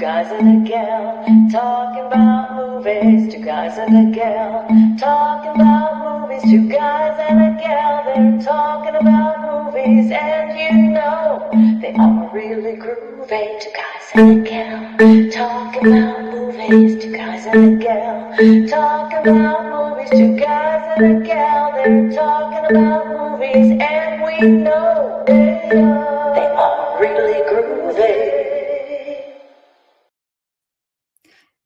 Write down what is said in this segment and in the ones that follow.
guys and a gal talking about movies. Two guys and a gal talking about movies. Two guys and a gal, they're talking about movies, and you know they are really groovy. Two guys and a gal talking about movies. Two guys and a gal talking about movies. Two guys and a gal, they're talking about movies, and we know they are really groovy.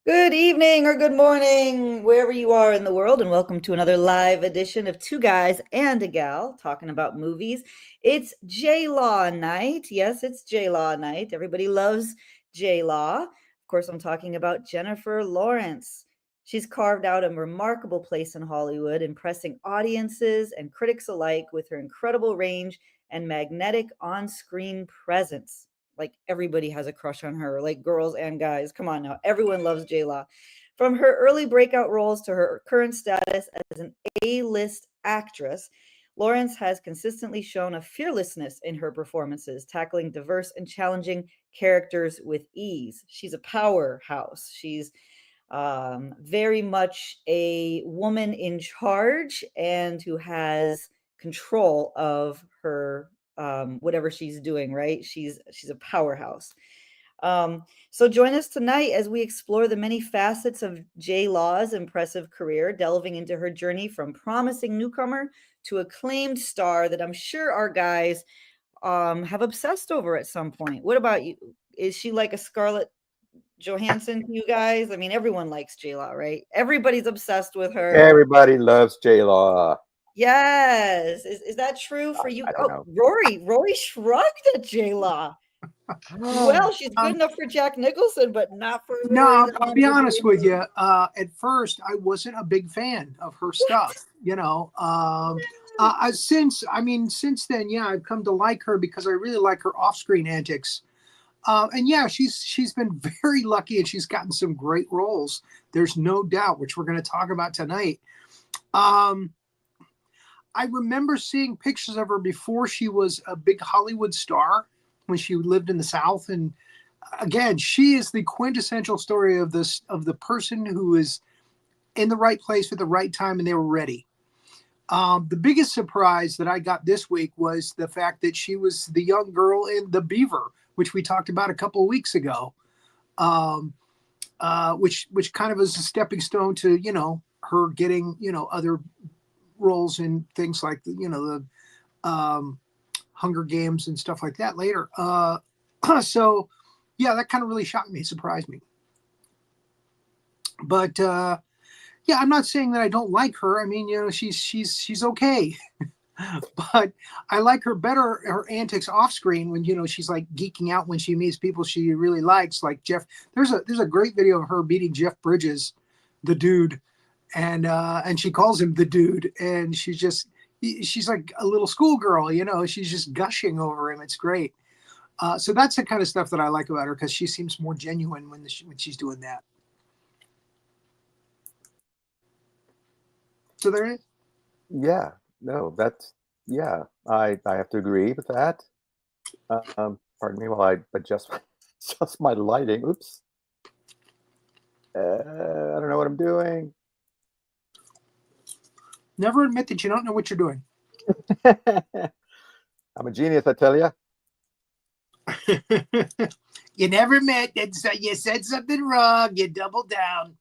Good evening or good morning, wherever you are in the world, and welcome to another live edition of Two Guys and a Gal talking about movies. It's J-Law night. Yes, it's J-Law night. Everybody loves J-Law. Of course, I'm talking about Jennifer Lawrence. She's carved out a remarkable place in Hollywood, impressing audiences and critics alike with her incredible range and magnetic on-screen presence. Like everybody has a crush on her, like girls and guys. Come on now. Everyone loves J-Law. From her early breakout roles to her current status as an A-list actress, Lawrence has consistently shown a fearlessness in her performances, tackling diverse and challenging characters with ease. She's a powerhouse. She's very much a woman in charge and who has control of her whatever she's doing, right? She's a powerhouse. So join us tonight as we explore the many facets of J-Law's impressive career, delving into her journey from promising newcomer to acclaimed star that I'm sure our guys have obsessed over at some point. What about you? Is she like a Scarlett Johansson to you guys? I mean, everyone likes J-Law, right? Everybody's obsessed with her. Everybody loves J-Law. Yes. Is that true for you? I don't know. Rory shrugged at J-Law. Well, she's good enough for Jack Nicholson, but not for Rory. No, I'll be honest with you. At first, I wasn't a big fan of her stuff. You know, since then, yeah, I've come to like her because I really like her off-screen antics. And yeah, she's been very lucky, and she's gotten some great roles. There's no doubt, which we're going to talk about tonight. I remember seeing pictures of her before she was a big Hollywood star, when she lived in the South. And again, she is the quintessential story of the person who is in the right place at the right time, and they were ready. The biggest surprise that I got this week was the fact that she was the young girl in The Beaver, which we talked about a couple of weeks ago, which kind of is a stepping stone to, you know, her getting, you know, other roles in things like, you know, the Hunger Games and stuff like that later. So yeah, that kind of really shocked me, surprised me. But yeah, I'm not saying that I don't like her. I mean, you know, she's okay. But I like her better, her antics off screen, when, you know, she's like geeking out when she meets people she really likes, like Jeff. There's a great video of her meeting Jeff Bridges, the dude, and she calls him the dude, and she's like a little schoolgirl, you know, she's just gushing over him. It's great. So that's the kind of stuff that I like about her, because she seems more genuine when she's doing that. So there it is. Yeah, no, yeah, I have to agree with that. Pardon me while I adjust my lighting. Oops. I don't know what I'm doing. Never admit that you don't know what you're doing. I'm a genius, I tell you. You never admit that you said something wrong. You double down.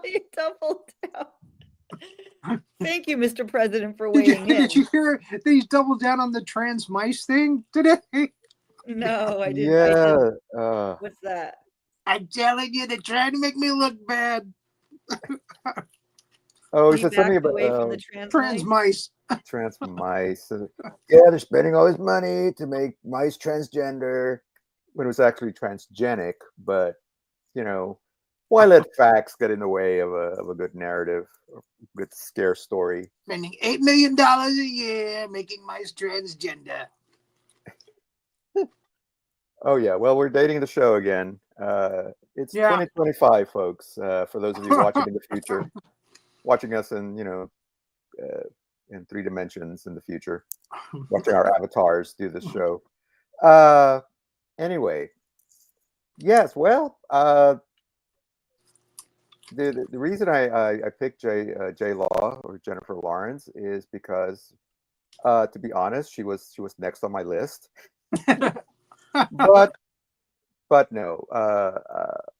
You doubled down. Thank you, Mr. President, for weighing in. Did you hear that he's doubled down on the trans mice thing today? No, I didn't. Yeah. What's that? I'm telling you, they're trying to make me look bad. Oh, he said something about from the trans mice. Trans mice. Yeah, they're spending all this money to make mice transgender, when it was actually transgenic. But, you know, why let facts get in the way of a good narrative, a good scare story? Spending $8 million a year making mice transgender. Oh yeah, well, we're dating the show again. It's 2025, folks. For those of you watching in the future, watching us in, you know, in 3 dimensions in the future, watching our avatars do this show. Anyway, Yes, well, the reason I picked J Law or Jennifer Lawrence is because, to be honest, she was next on my list. But no,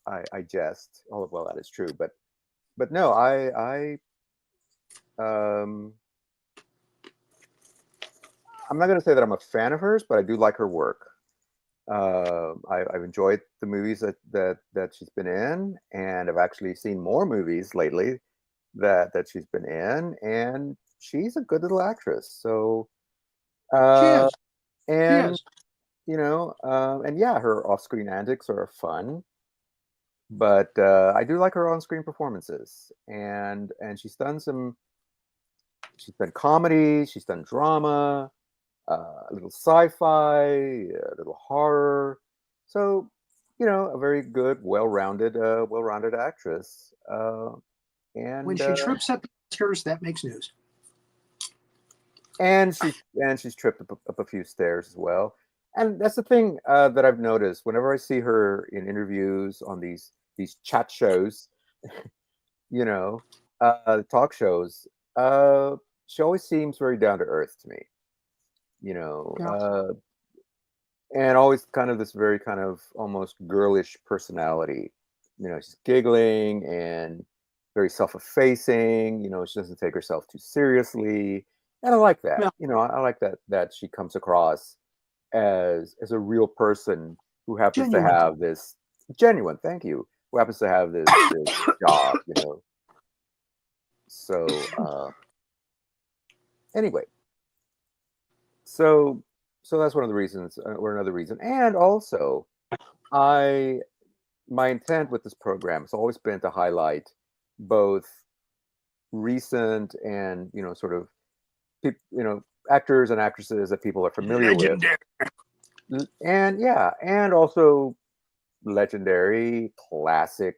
I jest. Oh well, that is true. But no, um I'm not going to say that I'm a fan of hers, but I do like her work. I've enjoyed the movies that she's been in, and I've actually seen more movies lately that she's been in, and she's a good little actress. So, She uh, is. She and is. and yeah, her off-screen antics are fun, but I do like her on-screen performances, and she's done comedy, she's done drama, a little sci-fi, a little horror. So, a very good, well-rounded actress. When And she trips at the Oscars, that makes news. she's tripped up a few stairs as well. And that's the thing that I've noticed whenever I see her in interviews on these chat shows, you know, talk shows. Uh, she always seems very down to earth to me. You know, Yeah. and always kind of this very kind of almost girlish personality. She's giggling and very self-effacing. She doesn't take herself too seriously, and I like that. Yeah. I like that she comes across as a real person who happens to Genuine. have this genuine. Thank you. Who happens to have this job. So anyway, so that's one of the reasons, or another reason, and also I my intent with this program has always been to highlight both recent and sort of actors and actresses that people are familiar with, Legendary. and yeah, and also legendary, classic,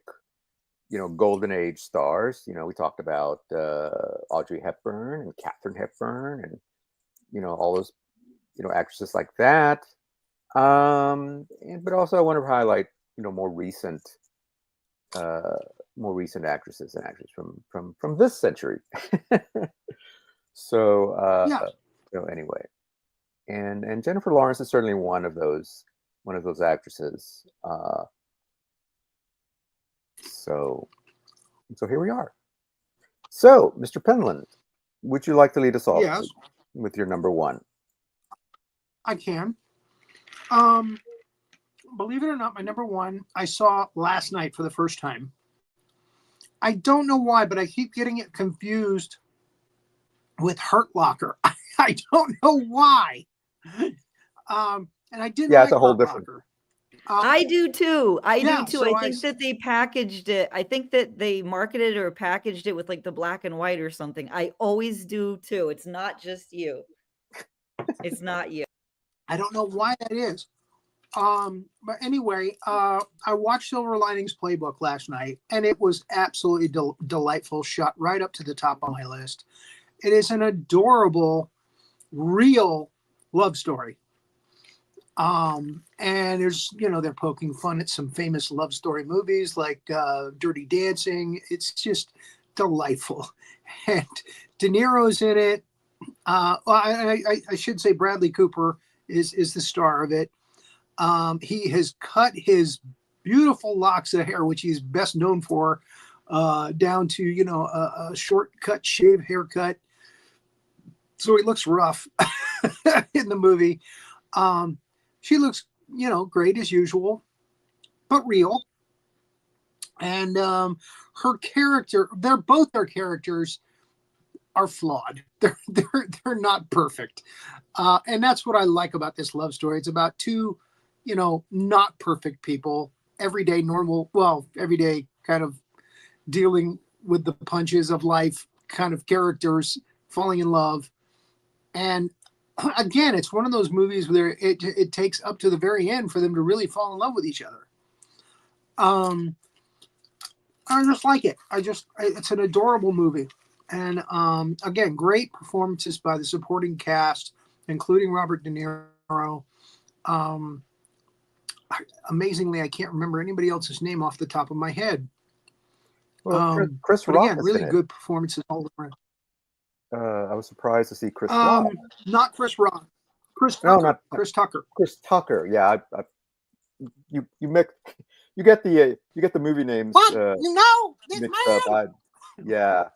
golden age stars. We talked about Audrey Hepburn and Katharine Hepburn, and all those actresses like that. But also I want to highlight more recent actresses and actors from this century. So Yeah. anyway, and Jennifer Lawrence is certainly one of those actresses. So here we are. So, Mr. Penland, would you like to lead us off Yes, with your number one? I can. Believe it or not, my number one I saw last night for the first time. I don't know why, but I keep getting it confused with Hurt Locker. I don't know why. And I didn't Yeah, like it's a whole Hurt different. Locker. I do too. Yeah, so I think that they packaged it. I think that they marketed or packaged it with like the black and white or something. I always do too. It's not just you. It's not you. I don't know why that is. But anyway, I watched Silver Linings Playbook last night, and it was absolutely delightful. Shot right up to the top of my list. It is an adorable, real love story. And there's, they're poking fun at some famous love story movies like Dirty Dancing. It's just delightful. And De Niro's in it. I should say Bradley Cooper is the star of it. He has cut his beautiful locks of hair, which he's best known for, down to, a shortcut shave haircut. So he looks rough in the movie. She looks, great as usual, but real. And her character, both their characters are flawed. They're not perfect. And that's what I like about this love story. It's about two, not perfect people, everyday kind of dealing with the punches of life kind of characters falling in love. And again, it's one of those movies where it takes up to the very end for them to really fall in love with each other. I just like it. It's an adorable movie. And again, great performances by the supporting cast, including Robert De Niro. amazingly, I can't remember anybody else's name off the top of my head. Well, Chris But Rock again, is really in it. good performances all around. I was surprised to see Chris Rock. Not Chris Rock. Chris No, Tucker. not Chris Tucker. Chris Tucker. Yeah, you get the movie names What? You know this mixed man? up. Yeah.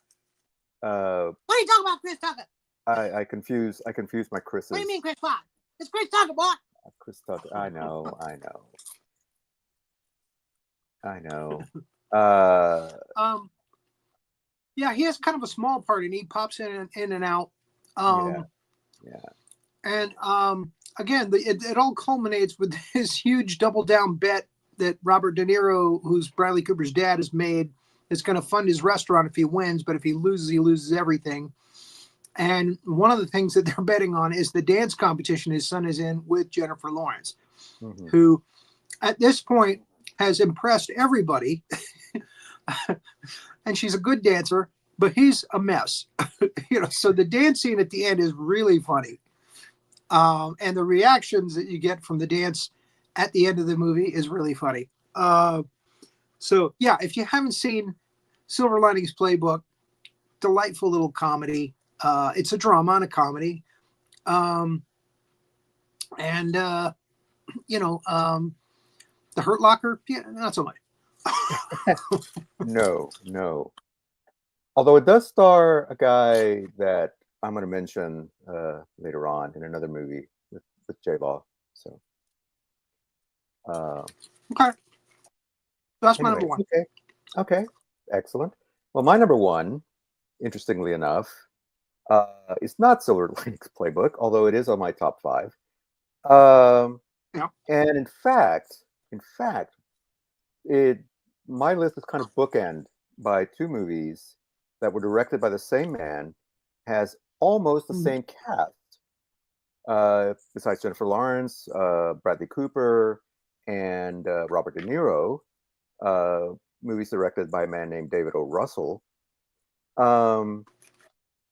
What are you talking about, Chris Tucker? I confuse my Chris's. What do you mean, Chris Rock? It's Chris Tucker, boy. Chris Tucker. I know. Yeah, he has kind of a small part, and he pops in and out. Yeah. And again, it all culminates with this huge double down bet that Robert De Niro, who's Bradley Cooper's dad, has made. It's going to fund his restaurant if he wins, but if he loses everything. And one of the things that they're betting on is the dance competition his son is in with Jennifer Lawrence, who at this point has impressed everybody. And she's a good dancer, but he's a mess. So the dance scene at the end is really funny. And the reactions that you get from the dance at the end of the movie is really funny. So yeah, if you haven't seen Silver Linings Playbook, delightful little comedy. It's a drama and a comedy. The Hurt Locker, yeah, not so much. No. Although it does star a guy that I'm going to mention later on in another movie with J-Law. So, Okay, that's my number one. Okay, excellent. Well, my number one, interestingly enough, is not Silver Linings Playbook, although it is on my top 5. Yeah. And in fact, my list is kind of bookend by 2 movies that were directed by the same man, has almost the same cast. Besides Jennifer Lawrence, Bradley Cooper, and Robert De Niro, movies directed by a man named David O. Russell.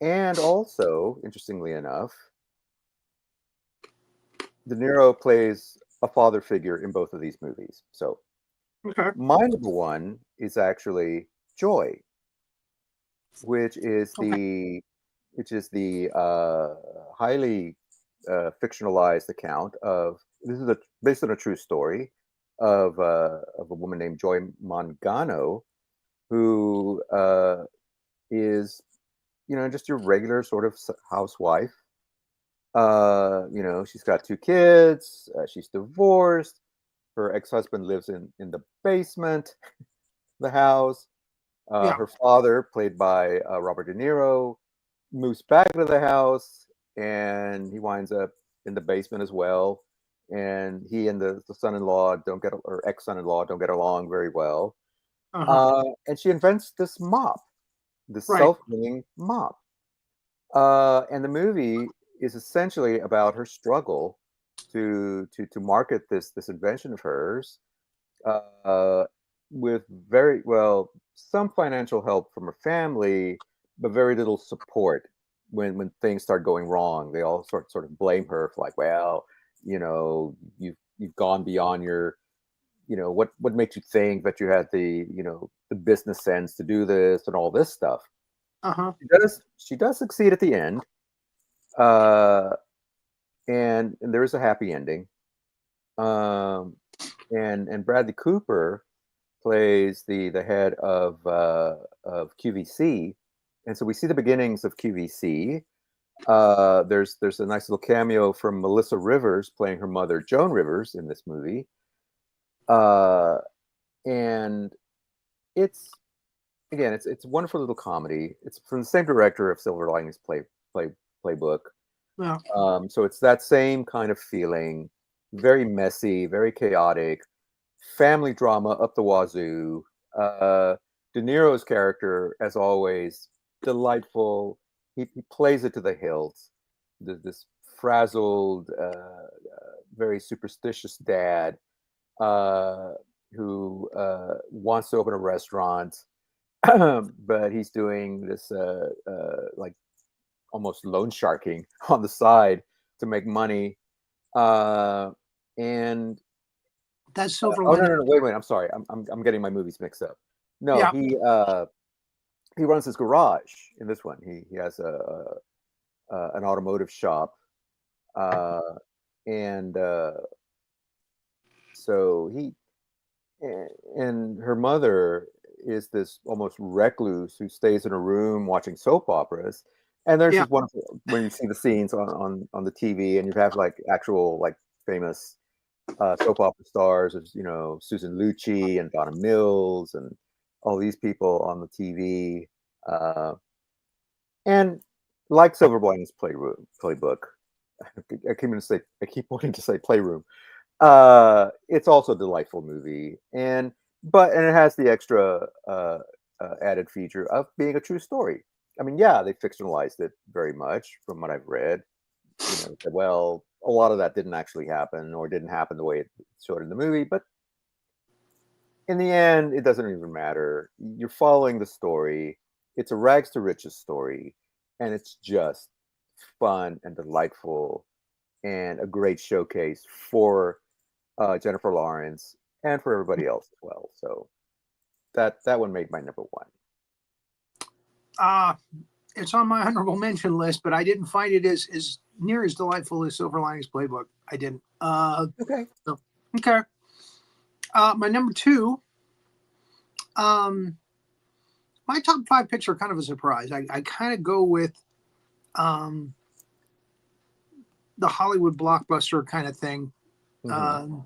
And also, interestingly enough, De Niro plays a father figure in both of these movies. So, my number one is actually Joy, which is the highly fictionalized account of, this is based on a true story of a woman named Joy Mangano, who is just your regular sort of housewife. She's got 2 kids. She's divorced. Her ex-husband lives in the basement, the house. Her father, played by Robert De Niro, moves back to the house, and he winds up in the basement as well. And he and the son-in-law or ex-son-in-law don't get along very well. And she invents this mop, this self-cleaning mop. And the movie is essentially about her struggle to market this invention of hers, with some financial help from her family, but very little support when things start going wrong. They all sort of blame her for, like, well, you've gone beyond your, what makes you think that you had the business sense to do this and all this stuff. She does succeed at the end. And there is a happy ending. And Bradley Cooper plays the head of QVC, and so we see the beginnings of QVC. There's a nice little cameo from Melissa Rivers playing her mother, Joan Rivers, in this movie. And it's a wonderful little comedy. It's from the same director of Silver Linings Playbook. Yeah. So it's that same kind of feeling, very messy, very chaotic, family drama up the wazoo. De Niro's character, as always, delightful. He plays it to the hilt. This frazzled, very superstitious dad who wants to open a restaurant, but he's doing this like almost loan sharking on the side to make money. And That's Silver Oh no, Lining. no, no! Wait. I'm sorry. I'm getting my movies mixed up. No, Yeah. he runs his garage in this one. He has an automotive shop, and so he and her mother is this almost recluse who stays in a room watching soap operas. And there's Yeah. this one when you see the scenes on the TV, and you have like actual like famous soap opera stars, as Susan Lucci and Donna Mills and all these people on the TV. Uh, and like Silver Linings Playbook, I keep wanting to say Playroom. It's also a delightful movie, and it has the extra added feature of being a true story. I mean, yeah, they fictionalized it very much from what I've read. Well, a lot of that didn't actually happen, or didn't happen the way it showed in the movie, but in the end, it doesn't even matter. You're following the story. It's a rags to riches story, and it's just fun and delightful, and a great showcase for Jennifer Lawrence and for everybody else as well. So that one made my number one. It's on my honorable mention list, but I didn't find it as near as delightful as Silver Linings Playbook. I didn't. Okay. So, okay. My number two. My top 5 picks are kind of a surprise. I kind of go with the Hollywood blockbuster kind of thing. Mm-hmm.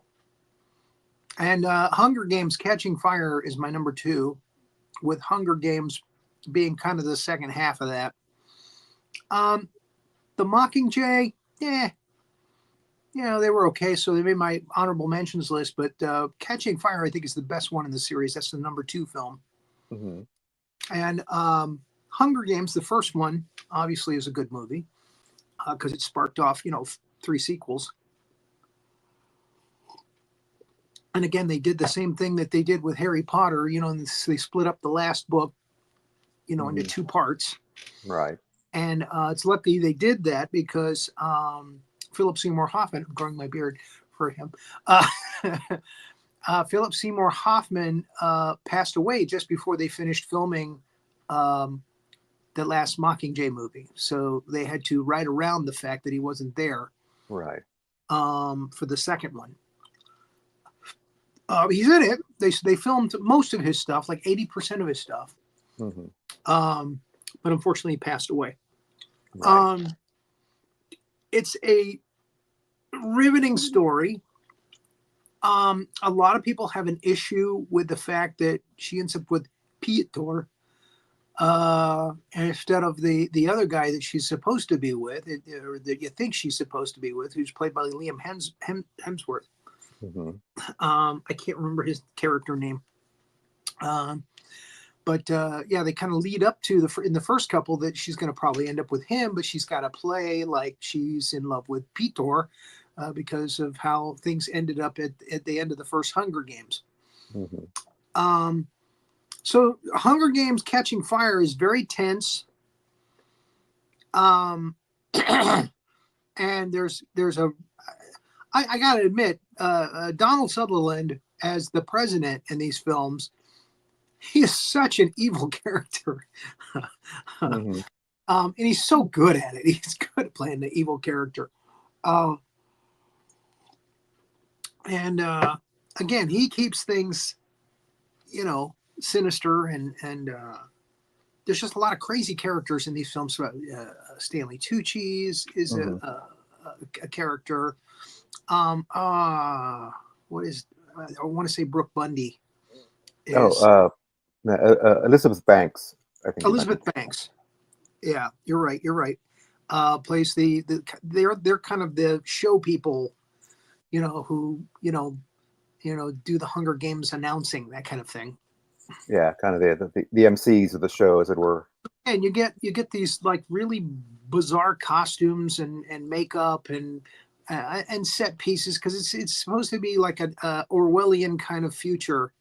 And Hunger Games Catching Fire is my number 2, with Hunger Games being kind of the second half of that. The Mockingjay, they were okay, so they made my honorable mentions list, but Catching Fire, I think, is the best one in the series. That's the number 2 film. Mm-hmm. And Hunger Games, the first one, obviously is a good movie because it sparked off, 3 sequels. And again, they did the same thing that they did with Harry Potter, and they split up the last book, into 2 parts. Right. And it's lucky they did that because Philip Seymour Hoffman, I'm growing my beard for him, Philip Seymour Hoffman passed away just before they finished filming the last Mockingjay movie. So they had to write around the fact that he wasn't there. Right. For the second one. He's in it. They filmed most of his stuff, like 80% of his stuff. Mm-hmm. But unfortunately, he passed away. Right. It's a riveting story. A lot of people have an issue with the fact that she ends up with Peter instead of the other guy that she's supposed to be with, or that you think she's supposed to be with, who's played by Liam Hemsworth. Mm-hmm. I can't remember his character name. But they kind of lead up to in the first couple that she's going to probably end up with him, but she's got to play like she's in love with Peter because of how things ended up at the end of the first Hunger Games. Mm-hmm. So Hunger Games Catching Fire is very tense. And there's I got to admit, Donald Sutherland as the president in these films, he is such an evil character. Mm-hmm. And he's so good at it. He's good at playing the evil character. And again, he keeps things, sinister and there's just a lot of crazy characters in these films. Stanley Tucci is Mm-hmm. a character. What is? I want to say Brooke Bundy. Elizabeth Banks. I think Elizabeth Banks. Yeah, you're right. Plays they're kind of the show people, who do the Hunger Games announcing, that kind of thing. Yeah, kind of the MCs of the show, as it were. And you get these like really bizarre costumes and makeup and set pieces because it's supposed to be like an Orwellian kind of future,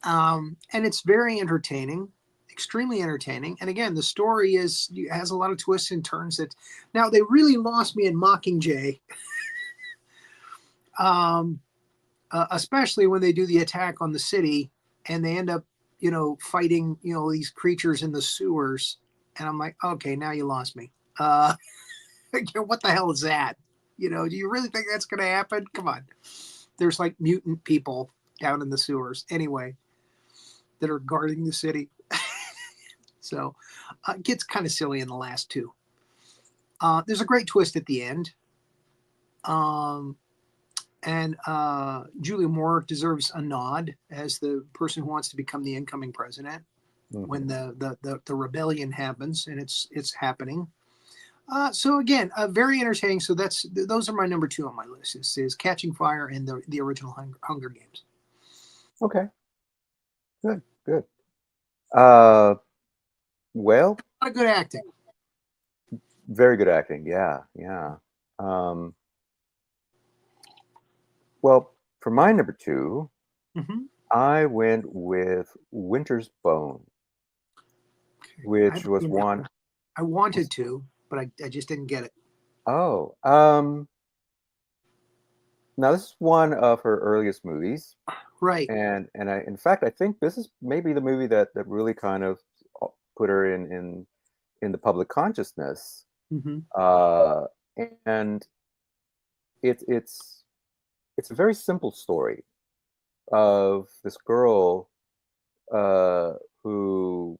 and it's very entertaining, extremely entertaining. And again, the story has a lot of twists and turns. That now they really lost me in Mockingjay. especially when they do the attack on the city and they end up, fighting, these creatures in the sewers. And I'm like, okay, now you lost me. What the hell is that? Do you really think that's going to happen? Come on. There's like mutant people down in the sewers anyway that are guarding the city. So it gets kind of silly in the last two. There's a great twist at the end. And Julia Moore deserves a nod as the person who wants to become the incoming president when the rebellion happens, and it's happening. So again, very entertaining. So those are my number 2 on my list. Is Catching Fire and the original Hunger Games. Okay. Good. Well, A lot of good acting. very good acting. Yeah. Well, for my number 2, I went with Winter's Bone, which was one I wanted to, but I just didn't get it. Oh, now this is one of her earliest movies, Right. and in fact, I think this is maybe the movie that really kind of put her in the public consciousness. And it's a very simple story of this girl whose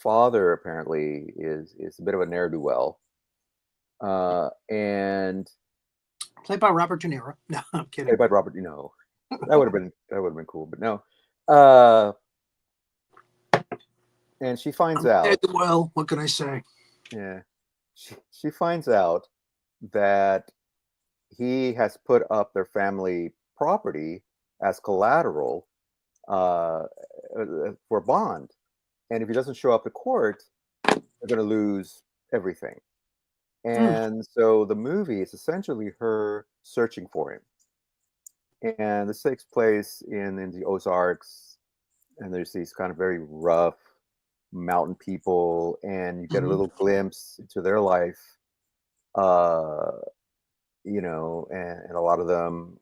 father apparently is a bit of a ne'er-do-well, and Played by Robert De Niro. No, I'm kidding. played by Robert. That would have been cool, but no. And she finds out. Well, what can I say? Yeah, she finds out that he has put up their family property as collateral for bond, and if he doesn't show up to court, they're going to lose everything. And so the movie is essentially her searching for him. And this takes place in the Ozarks, and there's these kind of very rough mountain people, and you get a little glimpse into their life, and a lot of them,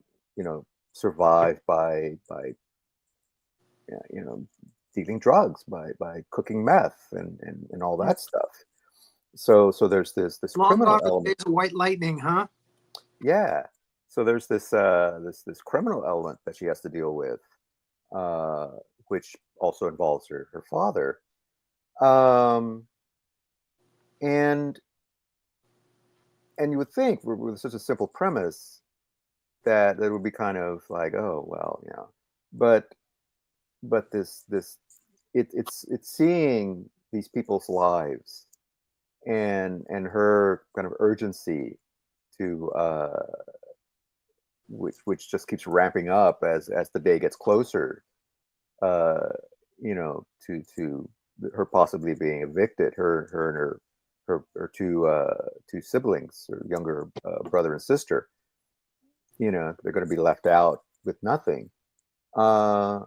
survive by dealing drugs, by cooking meth and all that stuff. So there's this criminal element. Days of White Lightning, huh? Yeah. So there's this criminal element that she has to deal with, which also involves her father. And you would think with such a simple premise that it would be kind of like, oh well, but it's seeing these people's lives and her kind of urgency to which just keeps ramping up as the day gets closer, to her possibly being evicted. Her and her two siblings, her younger brother and sister, they're going to be left out with nothing. And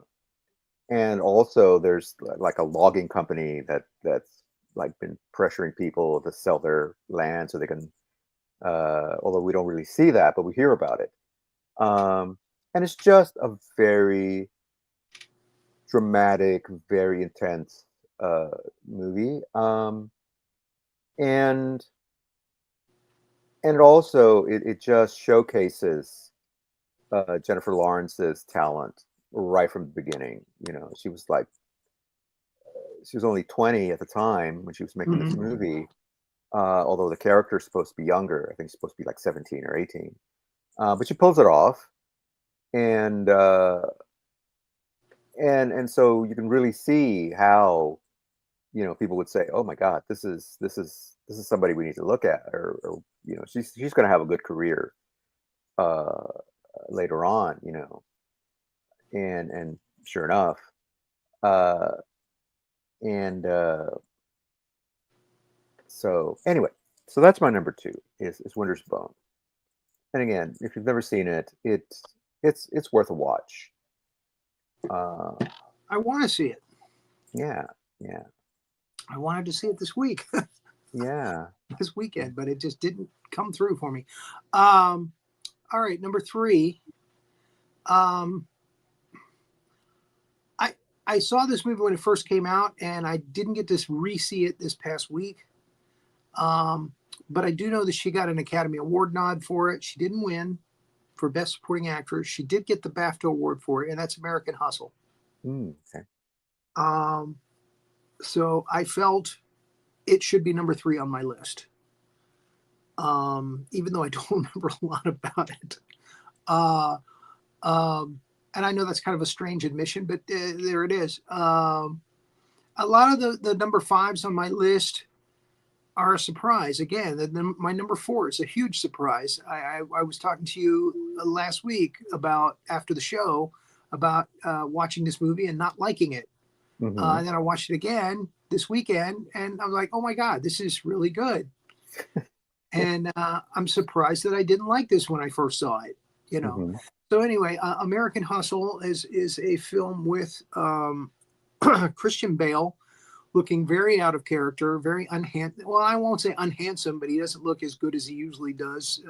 also there's like a logging company that's like been pressuring people to sell their land so they can, although we don't really see that, but we hear about it. And it's just a very dramatic, very intense movie. And also it just showcases Jennifer Lawrence's talent right from the beginning. She was only 20 at the time when she was making this movie, although the character is supposed to be younger. I think she's supposed to be like 17 or 18. But she pulls it off, and so you can really see how people would say, "Oh my God, this is somebody we need to look at," or she's going to have a good career later on, and sure enough, so anyway, so that's my number 2 is Winter's Bone. And again, if you've never seen it, it's worth a watch. I want to see it. Yeah. I wanted to see it this week. Yeah. This weekend, but it just didn't come through for me. All right, number 3. Um, I saw this movie when it first came out, and I didn't get to re-see it this past week. But I do know that she got an Academy Award nod for it. She didn't win for Best Supporting Actress. She did get the BAFTA Award for it, and that's American Hustle. Okay. So I felt it should be number 3 on my list. Even though I don't remember a lot about it. And I know that's kind of a strange admission, but there it is. A lot of the number 5s on my list are a surprise. Again, my number 4 is a huge surprise. I was talking to you last week about, after the show, about watching this movie and not liking it. And then I watched it again this weekend, and I'm like, oh my God, this is really good. And I'm surprised that I didn't like this when I first saw it, you know. So anyway, American Hustle is a film with Christian Bale, looking very out of character, very unhandsome. Well, I won't say unhandsome, but he doesn't look as good as he usually does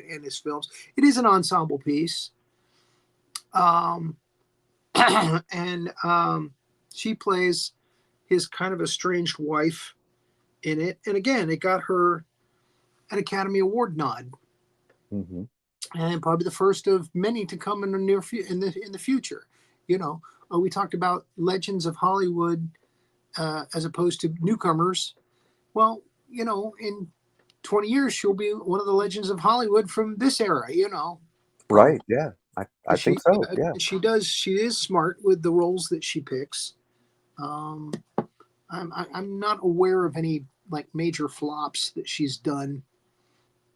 in his films. It is an ensemble piece. And she plays his kind of estranged wife in it. And again, it got her an Academy Award nod. And probably the first of many to come in the in the future. You know, we talked about legends of Hollywood as opposed to newcomers. Well, you know, in 20 years, she'll be one of the legends of Hollywood from this era, you know. Right. Yeah. I think so. Yeah. She is smart with the roles that she picks. I'm not aware of any like major flops that she's done.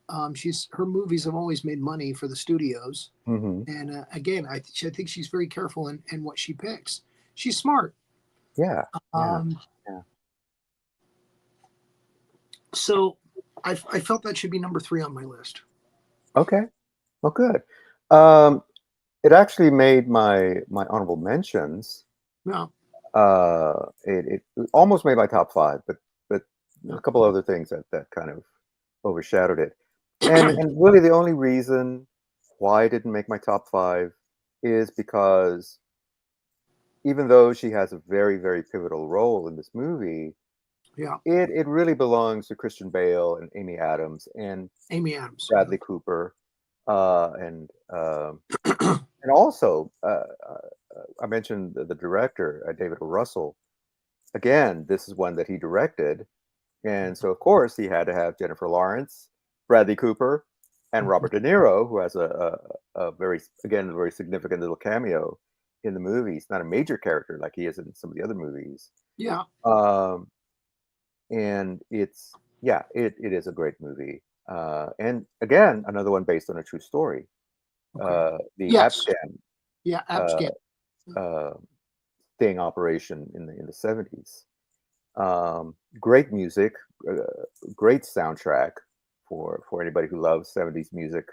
Her movies have always made money for the studios. And again, I think she's very careful in what she picks. She's smart. Yeah. So I felt that should be number 3 on my list. Okay. Well, good. It actually made my honorable mentions. Yeah. It almost made my top 5, but a couple other things that kind of overshadowed it. And really the only reason why it didn't make my top 5 is because even though she has a very, very pivotal role in this movie, it really belongs to Christian Bale and Amy Adams, Bradley Cooper, and also I mentioned the director, David O. Russell. Again, this is one that he directed, and so of course he had to have Jennifer Lawrence, Bradley Cooper, and Robert De Niro, who has a very significant little cameo in the movie. He's not a major character like he is in some of the other movies. Yeah. And it is a great movie. And again, another one based on a true story. Okay. The Abscan. Yeah, Abscan. Sting operation in the 70s. Great music, great soundtrack for anybody who loves 70s music,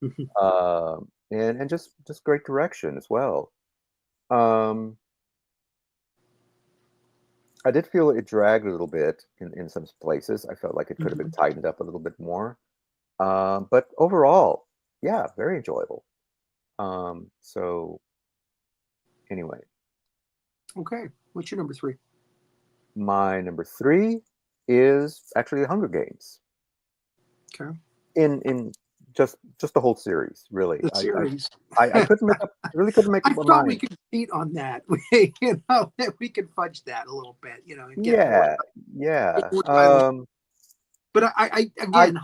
and just great direction as well. I did feel it dragged a little bit in some places. I felt like it could have been tightened up a little bit more, but overall, yeah, very enjoyable. So anyway, okay, what's your number 3? My number 3 is actually The Hunger Games. Okay. In just the whole series, really. The series. I couldn't make up. Really couldn't make up my mind. I thought we could cheat on that. You know, we could fudge that a little bit. You know. And get yeah. But I again,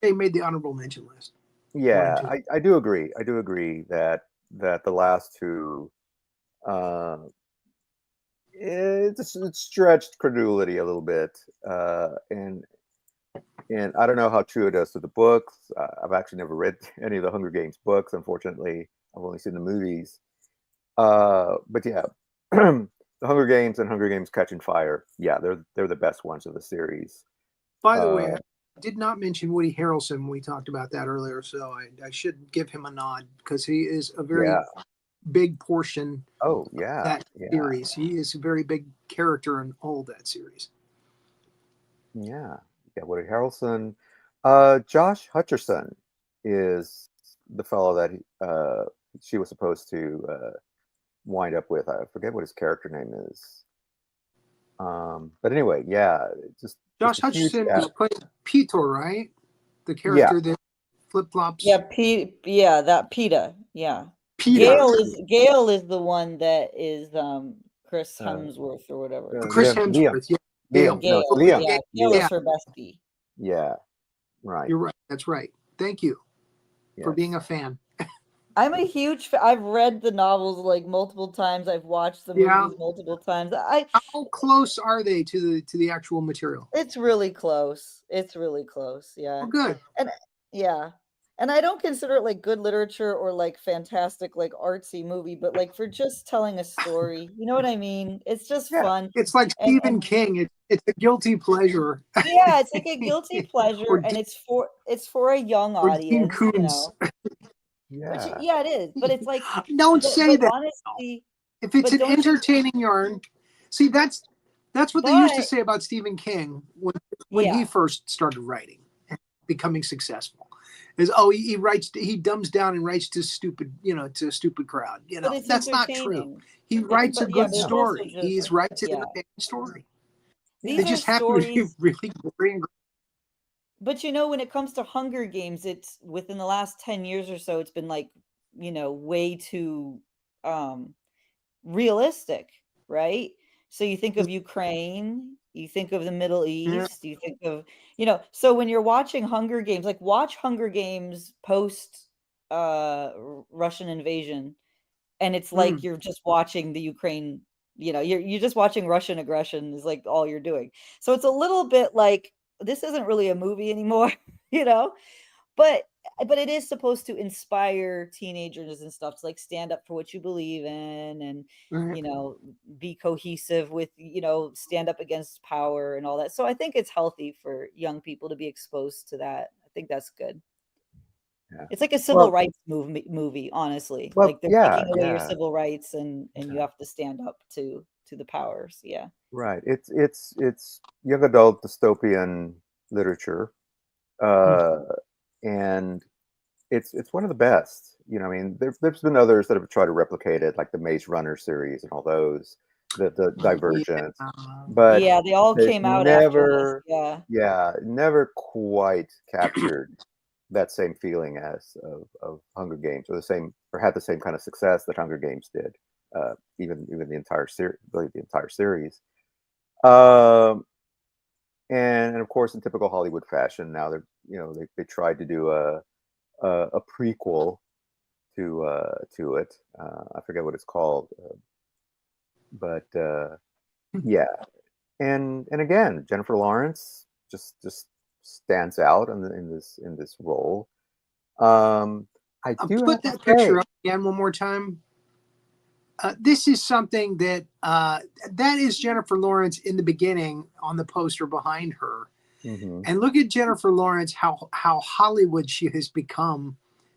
they made the honorable mention list. Yeah, I do agree. I do agree that the last 2, it's stretched credulity a little bit, and I don't know how true it is to the books. I've actually never read any of the Hunger Games books, unfortunately. I've only seen the movies. But yeah, the Hunger Games and Hunger Games Catching Fire, yeah, they're the best ones of the series. By the way, I did not mention Woody Harrelson when we talked about that earlier, so I should give him a nod because he is a very big portion of that series. He is a very big character in all that series. Yeah, Woody Harrelson. Josh Hutcherson is the fellow that she was supposed to wind up with. I forget what his character name is. But anyway, yeah, Josh just a huge Hutcherson gap. was playing Peter, right? The Yeah, character that flip flops. Yeah, that PETA. Yeah. Peter. Gail is the one that is Chris uh, Hemsworth or whatever. Chris Liam, Hemsworth. Yeah. Gail. No, it's Gail. Liam. Yeah, Gail Liam. is her bestie. Yeah, right. You're right. That's right. Thank you for being a Yes. fan. I'm a huge I've read the novels like multiple times. I've watched the Yeah. movies multiple times. How close are they to the actual material? It's really close. It's really close. Yeah. Oh, good. And yeah. And I don't consider it like good literature or like fantastic, like artsy movie, but like for just telling a story, you know what I mean? It's just Yeah. fun. It's like And Stephen King. It's a guilty pleasure. yeah, it's like a guilty pleasure, Or and it's for a young or Dean audience, you Koontz. know. Which Yeah. yeah, it is. But it's like Don't say but that. honestly, If it's but an don't you entertaining yarn, see that's what they used to but say about Stephen King when he yeah. first started writing and becoming successful. Is he writes, he dumbs down and writes to stupid, to a stupid crowd. But it's That's not true. entertaining. He writes a But yeah, good but it's also story. just He writes an yeah. entertaining story. They These are just happen to be stories. really boring. But when it comes to Hunger Games, it's within the last 10 years or so, it's been like, way too realistic, right? So you think of Ukraine, you think of the Middle Yeah. East, you think of, so when you're watching Hunger Games, like watch Hunger Games post Russian invasion, and it's like you're just watching the Ukraine, you're just watching Russian aggression is like all you're doing. So it's a little bit like this isn't really a movie anymore, you know? But it is supposed to inspire teenagers and stuff to like stand up for what you believe in and Right. be cohesive with stand up against power and all that. So I think it's healthy for young people to be exposed to that. I think that's good. Yeah. It's like a civil rights movie, honestly. Well, Like they're yeah, taking away your yeah, civil rights and you have to stand up to the powers. Yeah. right. It's young adult dystopian literature, and it's one of the best. I mean, there's been others that have tried to replicate it, like the Maze Runner series and all those, the Divergent, but Yeah, they all they've came out after this. yeah, never quite captured that same feeling as of Hunger Games, or had the same kind of success that Hunger Games did, even the entire series, really the entire series. And of course, in typical Hollywood fashion, now they tried to do a prequel to it. I forget what it's called, but yeah. And again, Jennifer Lawrence just stands out in this role. I do Put have to that picture say, up again one more time. This is something that that is Jennifer Lawrence in the beginning on the poster behind her. mhm, And look at Jennifer Lawrence, how Hollywood she has become,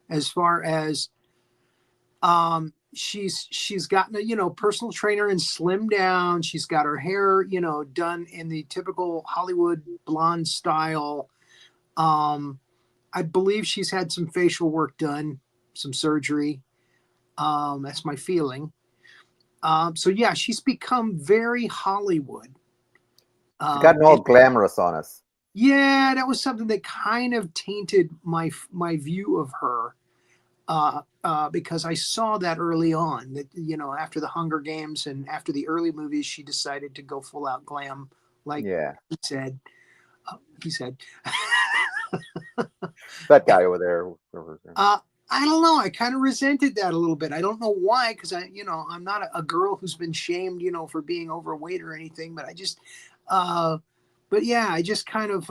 as far as she's gotten a personal trainer and slimmed down. She's got her hair done in the typical Hollywood blonde style. I believe she's had some facial work done, some surgery. That's my feeling. So yeah, she's become very Hollywood. she's gotten all glamorous on us. Yeah, that was something that kind of tainted my view of her, because I saw that early on. That after the Hunger Games and after the early movies, she decided to go full out glam, like Yeah, he said. He said. that guy over there. I don't know. I kind of resented that a little bit. I don't know why, because I'm not a girl who's been shamed, for being overweight or anything. But I just, but yeah, I just kind of,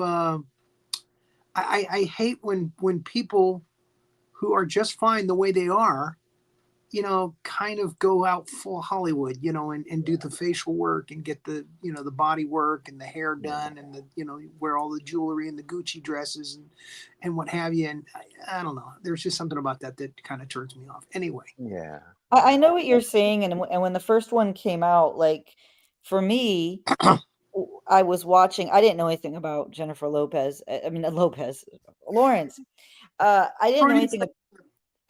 I hate when people who are just fine the way they are, kind of go out full Hollywood, and do the facial work and get the, the body work and the hair done and the, wear all the jewelry and the Gucci dresses and what have you. And I don't know. There's just something about that kind of turns me off. Anyway. Yeah. I know what you're saying. And when the first one came out, like for me, I was watching, I didn't know anything about Jennifer Lawrence. I didn't know anything.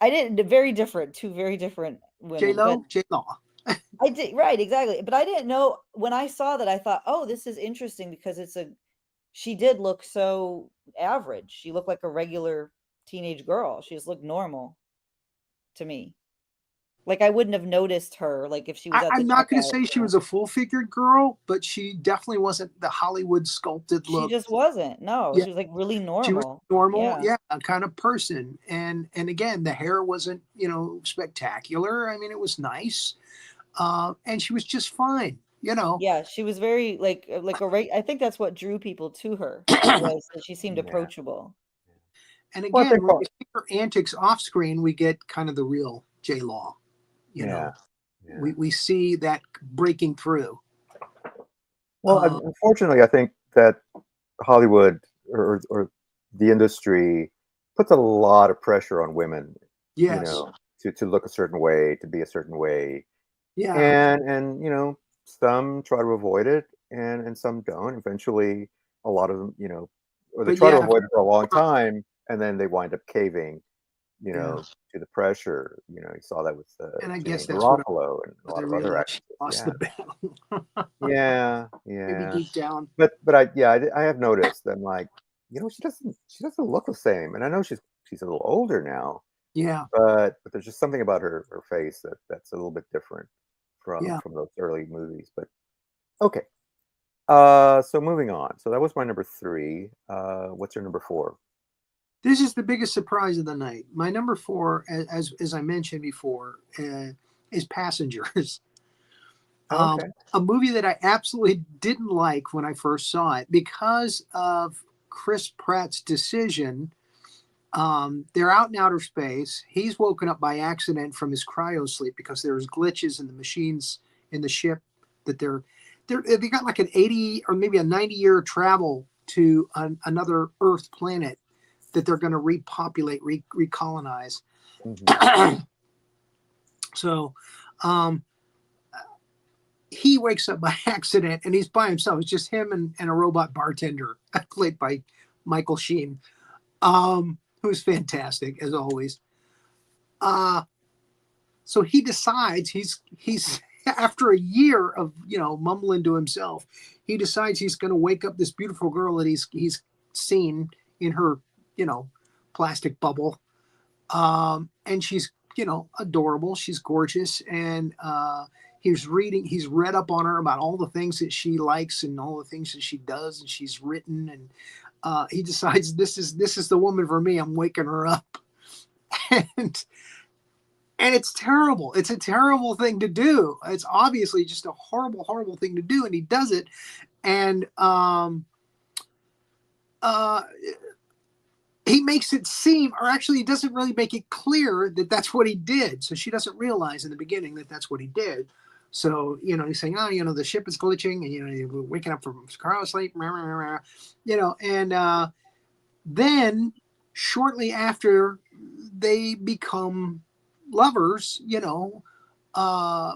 I didn't. Very different. Two very different women. But J-Law. I did right, exactly. But I didn't know when I saw that. I thought, oh, this is interesting because she did look so average. She looked like a regular teenage girl. She just looked normal to me. Like I wouldn't have noticed her, like if she was at the I'm not going to checkout. say she was a full-figured girl, but she definitely wasn't the Hollywood sculpted She look. just wasn't. No, Yeah, she was like really she was normal. normal, Yeah. yeah, kind of person. And again, the hair wasn't, spectacular. I mean, it was nice. And she was just fine, Yeah, she was very like I think that's what drew people to her was that she seemed Yeah. approachable. And Well, I again, think when we see her antics off screen, we get kind of the real J Law. yeah. We see that breaking through. Well, unfortunately, I think that Hollywood or the industry puts a lot of pressure on women, Yes. to look a certain way, to be a certain way, Yeah. and some try to avoid it, and some don't. Eventually, a lot of them, or they But try to yeah, avoid it for a long time, and then they wind up caving, yeah. to the pressure. You saw that with And I guess Jane that's what Garofalo and a lot they of other realized she actresses. lost the battle. Yeah, Maybe yeah. deep down. But I have noticed that, like, she doesn't look the same, and I know she's a little older now, Yeah. but there's just something about her face that's a little bit different Yeah. from those early movies. But okay, so moving on. So that was my number three. What's your number four? This is the biggest surprise of the night. My number four, as I mentioned before, is Passengers. Okay. A movie that I absolutely didn't like when I first saw it because of Chris Pratt's decision. They're out in outer space. He's woken up by accident from his cryo sleep because there's glitches in the machines in the ship that they got like an 80 or maybe a 90-year travel to another Earth planet that they're going to repopulate, recolonize. Hmm. So he wakes up by accident and he's by himself. It's just him and a robot bartender played by Michael Sheen, who's fantastic as always. So he decides he's after a year of mumbling to himself, he decides he's going to wake up this beautiful girl that he's seen in her plastic bubble, and she's adorable, she's gorgeous, and he's read up on her about all the things that she likes and all the things that she does, and she's written, and he decides this is the woman for me. I'm waking her up. And it's terrible. It's a terrible thing to do. It's obviously just a horrible, horrible thing to do. And he does it. And he makes it seem, or actually he doesn't really make it clear that that's what he did. So she doesn't realize in the beginning that that's what he did. So, he's saying, oh, the ship is glitching and, you're waking up from cryo sleep, and then shortly after they become lovers,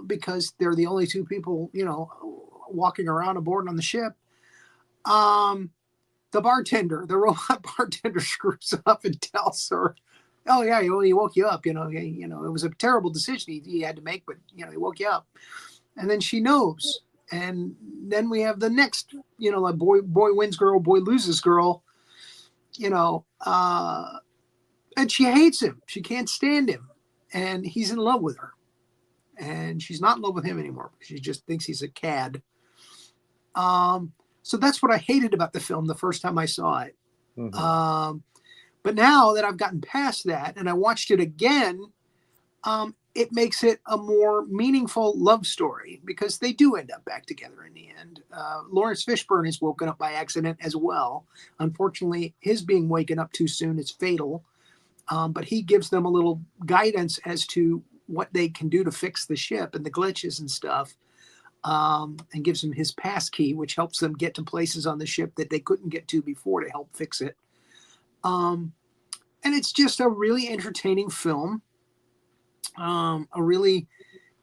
because they're the only two people, walking around aboard on the ship. The robot bartender screws up and tells her, oh yeah, he woke you up, it was a terrible decision he had to make, but he woke you up. And then she knows. And then we have the next, like boy wins girl, boy loses girl, and she hates him. She can't stand him. And he's in love with her. And she's not in love with him anymore because she just thinks he's a cad. So that's what I hated about the film the first time I saw it. Mm-hmm. But now that I've gotten past that and I watched it again, it makes it a more meaningful love story because they do end up back together in the end. Lawrence Fishburne is woken up by accident as well. Unfortunately, his being waken up too soon is fatal. But he gives them a little guidance as to what they can do to fix the ship and the glitches and stuff, and gives them his pass key, which helps them get to places on the ship that they couldn't get to before to help fix it. And it's just a really entertaining film, a really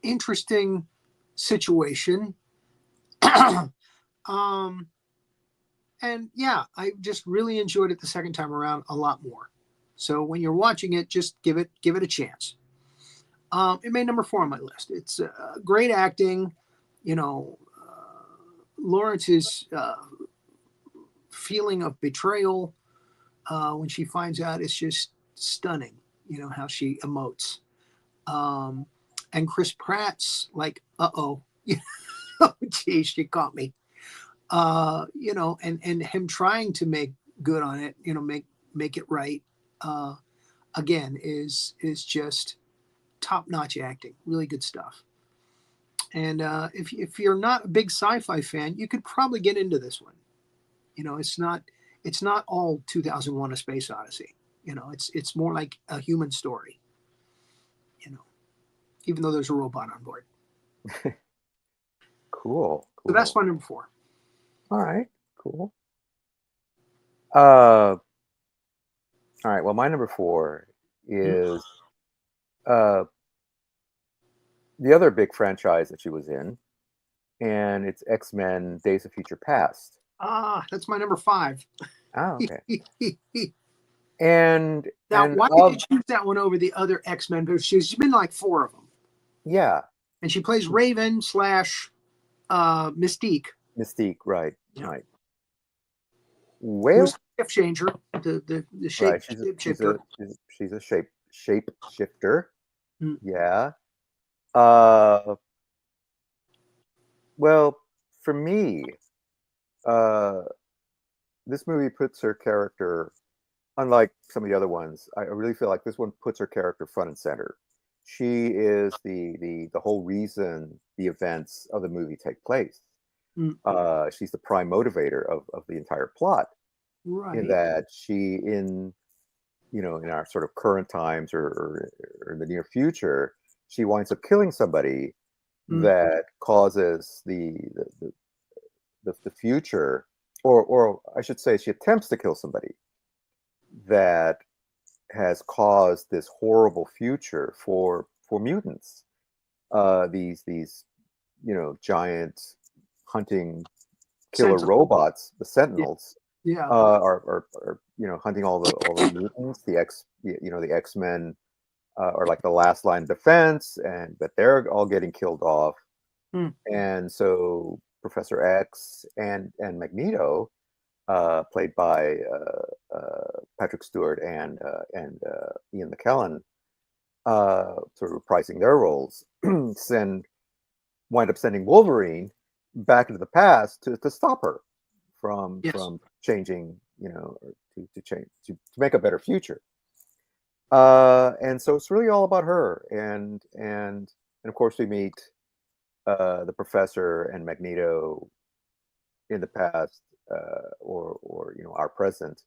interesting situation. And yeah, I just really enjoyed it the second time around a lot more. So when you're watching it, just give it a chance. It made number 4 on my list. It's great acting. You know, Lawrence's feeling of betrayal when she finds out is just stunning. You know, how she emotes. And Chris Pratt's like, oh, geez, she caught me. You know, and him trying to make good on it, you know, make it right. Again, is just top-notch acting, really good stuff. And if you're not a big sci-fi fan, you could probably get into this one. You know, it's not all 2001: A Space Odyssey. You know, it's more like a human story. You know, even though there's a robot on board. Cool. So that's my number 4. All right. Cool. All right. Well, my number 4 is the other big franchise that she was in, and it's X-Men: Days of Future Past. That's my number 5. Oh, okay. And now, and why did you choose that one over the other X-Men? Because she's been like 4 of them. Yeah. And she plays Raven / Mystique. Mystique, right? Yeah. Right. Well, shape changer, the shape right. shifter. She's a shape shifter. Mm. Yeah. Well, for me, this movie puts her character, unlike some of the other ones, I really feel like this one puts her character front and center. She is the whole reason the events of the movie take place. Mm. She's the prime motivator of the entire plot. Right. In that she, in our sort of current times or in the near future, she winds up killing somebody that causes the future, or I should say, she attempts to kill somebody that has caused this horrible future for mutants. These giant hunting killer robots, the Sentinels. Yeah. Are hunting all the mutants. The X-Men are like the last line of defense, but they're all getting killed off. And so Professor X and Magneto, played by Patrick Stewart and Ian McKellen, sort of reprising their roles, wind up sending Wolverine back into the past to stop her from changing, to make a better future. And so it's really all about her, and of course we meet the Professor and Magneto in the past, or our present,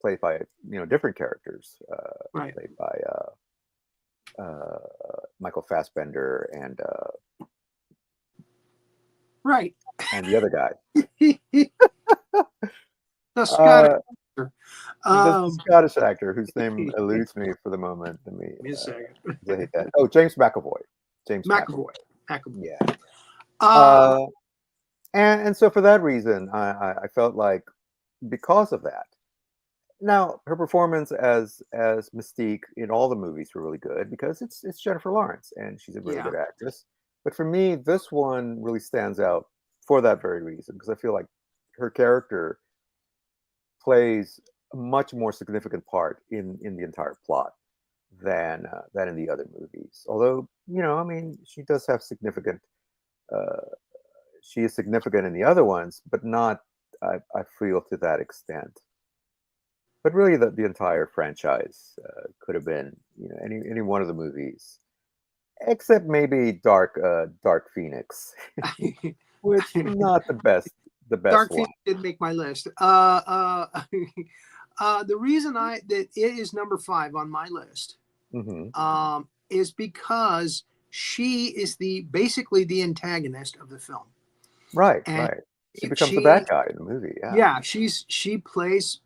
played by different characters, right. played by Michael Fassbender and right, and the other guy. The Scottish actor. The Scottish actor whose name eludes me for the moment. Let me a second. I hate that. Oh, James McAvoy. McAvoy. Yeah. And so for that reason, I felt like, because of that. Now, her performance as Mystique in all the movies were really good, because it's Jennifer Lawrence and she's a really good actress. But for me, this one really stands out for that very reason, because I feel like her character plays a much more significant part in the entire plot than in the other movies. Although, she does have significant. She is significant in the other ones, but not, I feel, to that extent. But really, the entire franchise could have been, any one of the movies, except maybe Dark Phoenix, which not the best. The best Dark one. Phoenix didn't make my list. The reason that it is number 5 on my list, is because she is basically the antagonist of the film. Right, right. She becomes the bad guy in the movie. Yeah, she plays.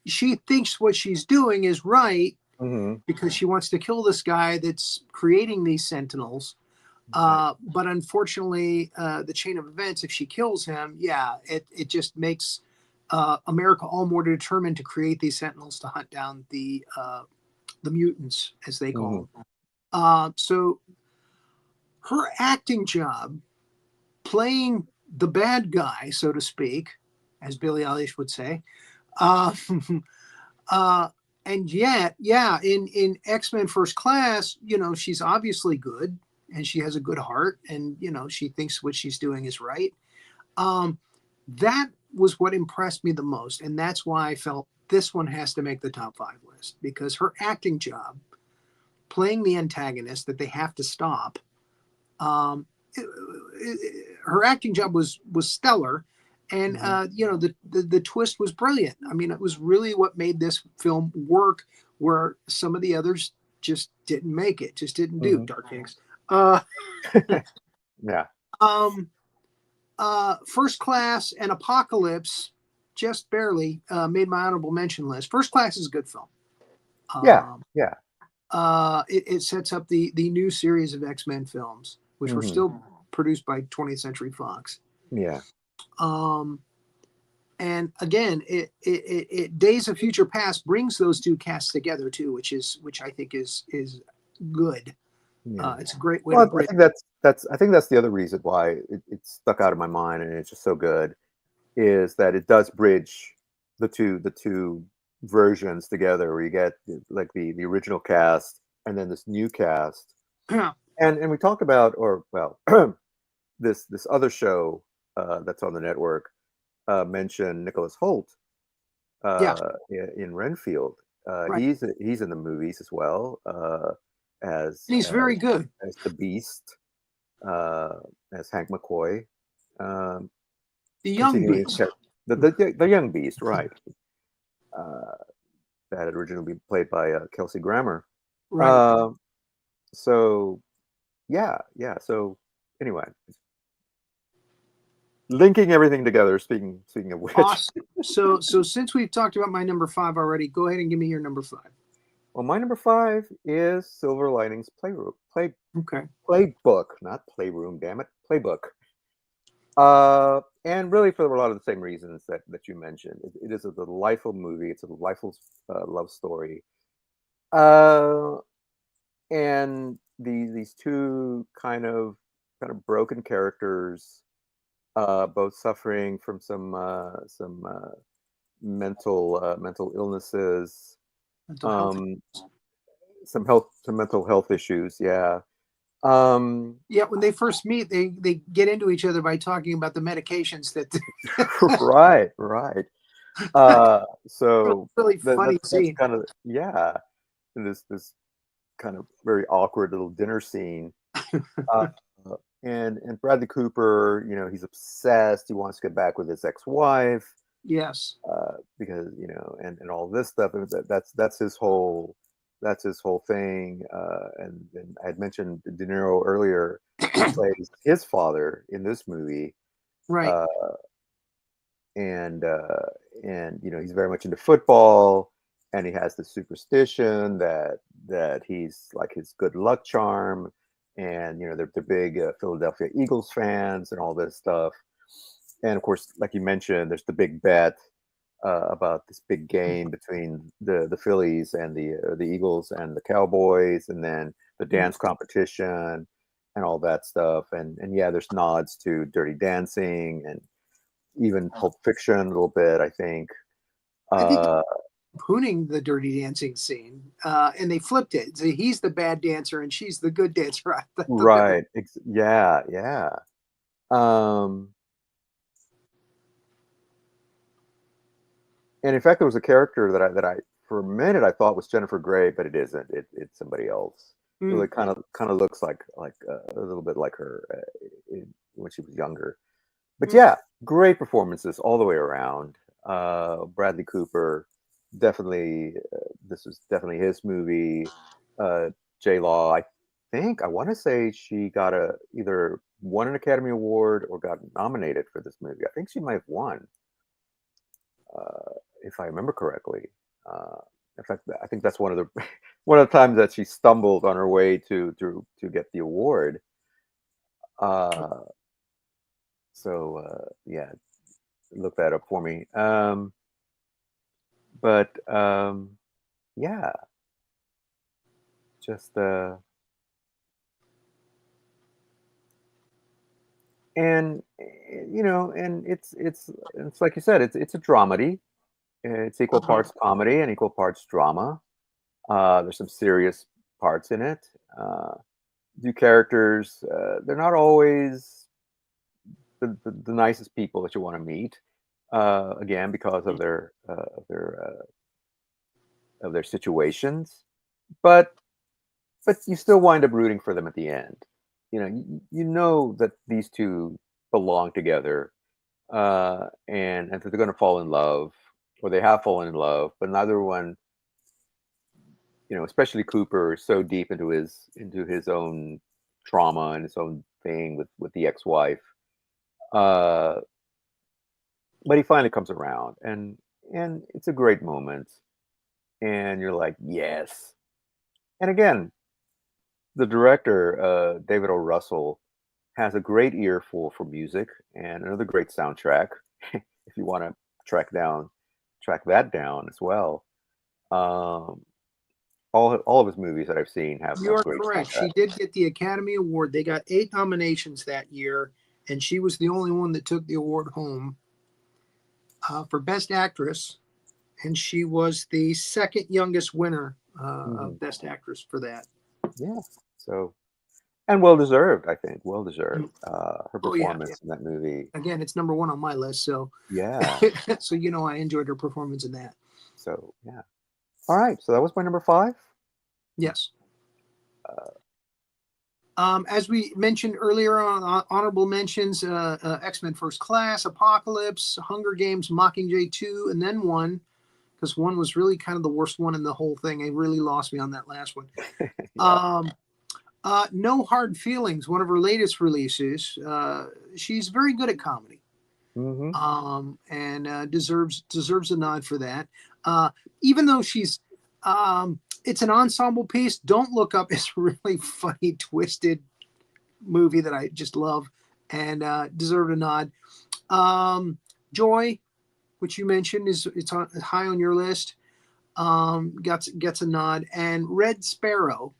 She thinks what she's doing is right because she wants to kill this guy that's creating these Sentinels. But unfortunately, the chain of events, if she kills him, it just makes America all more determined to create these Sentinels to hunt down the mutants, as they call them. So her acting job, playing the bad guy, so to speak, as Billie Eilish would say, uh, and yet, yeah, in X-Men First Class, she's obviously good, and she has a good heart, and she thinks what she's doing is right. That was what impressed me the most, and that's why I felt this one has to make the top 5 list, because her acting job, playing the antagonist that they have to stop, her acting job was stellar, and the twist was brilliant. I mean, it was really what made this film work, where some of the others just didn't make it, just didn't do. Dark Phoenix. Yeah. First Class and Apocalypse just barely made my honorable mention list. First Class is a good film. Yeah. It sets up the new series of X-Men films, which were still produced by 20th Century Fox. Yeah. And again, it Days of Future Past brings those two casts together too, which I think is good. Yeah. It's a great way Well, to bring. I think that's the other reason why it stuck out in my mind, and it's just so good, is that it does bridge the two versions together, where you get like the original cast and then this new cast. And we talked about, or well, this other show that's on the network mentioned Nicholas Hoult in Renfield. Right. He's in the movies as well, as And he's very good as the Beast, as Hank McCoy, the young Beast, the young Beast, right? That had originally been played by Kelsey Grammer. right? So yeah. So anyway, linking everything together. Speaking of which, Awesome. So since we've talked about my number 5 already, go ahead and give me your number 5. well, my number 5 is Silver Linings Playbook, not playroom. Damn it, playbook. And really for a lot of the same reasons that you mentioned. It is a delightful movie. It's a delightful love story. And these two kind of broken characters, both suffering from some mental illnesses, some mental health issues. Yeah. Yeah, when they first meet, they get into each other by talking about the medications that. right. So really funny scene. That's kind of this kind of very awkward little dinner scene. And Bradley Cooper, he's obsessed. He wants to get back with his ex-wife. Yes. Because and all this stuff. That's his whole thing. And I had mentioned De Niro earlier. He plays his father in this movie. Right. And he's very much into football, and he has this superstition that he's like his good luck charm, and they're big Philadelphia Eagles fans and all this stuff. And of course, like you mentioned, there's the big bet about this big game between the Phillies and the Eagles and the Cowboys, and then the dance competition and all that stuff. And yeah, there's nods to Dirty Dancing and even Pulp Fiction a little bit, I think. Pooning the Dirty Dancing scene, and they flipped it. So he's the bad dancer and she's the good dancer. Right. Yeah. And in fact, there was a character that I for a minute I thought was Jennifer Grey, but it isn't. It's somebody else. Really kind of looks like a little bit like her when she was younger. But yeah, great performances all the way around. Bradley Cooper, definitely. This was definitely his movie. J Law, I want to say she got either won an Academy Award or got nominated for this movie. I think she might have won, if I remember correctly. In fact, I think that's one of the times that she stumbled on her way to get the award. So yeah, look that up for me. But yeah, just and and it's like you said, it's a dramedy. It's equal Uh-huh. parts comedy and equal parts drama. There's some serious parts in it. The characters, they're not always the nicest people that you want to meet. Again, because of their situations, but you still wind up rooting for them at the end. You know that these two belong together, and that they're going to fall in love, or they have fallen in love, but neither one, especially Cooper, is so deep into his own trauma and his own thing with the ex-wife. Uh, but he finally comes around, and it's a great moment, and you're like, yes. And again, the director, David O. Russell, has a great ear for music and another great soundtrack. If you want to track that down as well. Um, all of his movies that I've seen You have are great correct. soundtracks. She did get the Academy Award. They got 8 nominations that year, and she was the only one that took the award home for Best Actress, and she was the second youngest winner Mhm. of Best Actress for that. Yeah. So, and well deserved, I think. Well deserved. Mm. Her Oh yeah. performance in that movie. Again, it's number 1 on my list, so Yeah. so I enjoyed her performance in that. So yeah. All right. So that was my number 5. Yes. Uh, As we mentioned earlier on honorable mentions, X-Men First Class, Apocalypse, Hunger Games, Mockingjay 2, and then 1, because 1 was really kind of the worst one in the whole thing. It really lost me on that last one. yeah. No Hard Feelings, one of her latest releases. She's very good at comedy, Mm-hmm. and deserves a nod for that. Even though it's an ensemble piece. Don't Look Up is a really funny, twisted movie that I just love, and deserved a nod. Joy, which you mentioned, it's high on your list. Gets a nod, and Red Sparrow,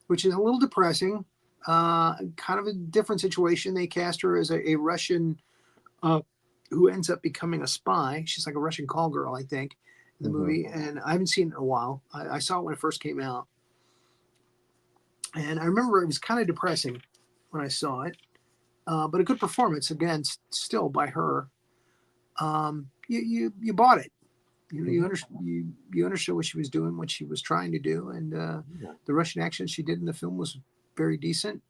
which is a little depressing. Kind of a different situation. They cast her as a Russian who ends up becoming a spy. She's like a Russian call girl, I think, in the movie. And I haven't seen it in a while. I saw it when it first came out. And I remember it was kind of depressing when I saw it. But a good performance, again, still by her. You bought it. You understood what she was doing, what she was trying to do. And the Russian accent she did in the film was very decent.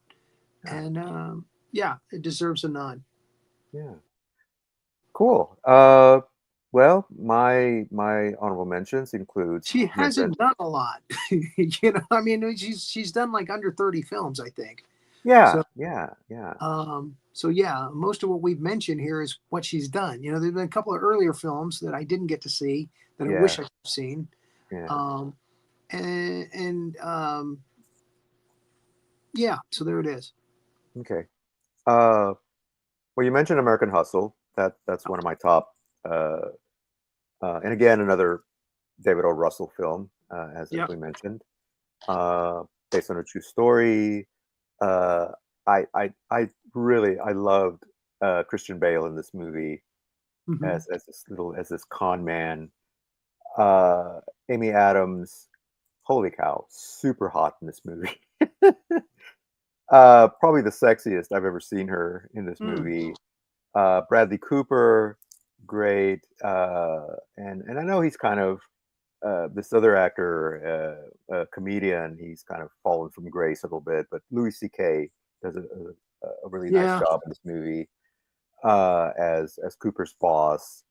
And it deserves a nod. Yeah. Cool. Well, my honorable mentions includes She mentioned. hasn't done a lot. I mean, she's done like under 30 films, I think. Yeah, So yeah, yeah, most of what we've mentioned here is what she's done. There've been a couple of earlier films that I didn't get to see that I wish yeah, I could have seen. yeah. Um, and so there it is. Okay. Well, you mentioned American Hustle. That's one of my top. And again, another David O. Russell film, as Yeah. we mentioned, based on a true story. Uh, I really I loved Christian Bale in this movie Mm-hmm. as this con man. Uh, Amy Adams, holy cow, super hot in this movie. Probably the sexiest I've ever seen her in this Mm. movie. Bradley Cooper, great, and I know he's kind of this other actor, a comedian. He's kind of fallen from grace a little bit, but Louis C.K. does a really nice Yeah. job in this movie as Cooper's boss.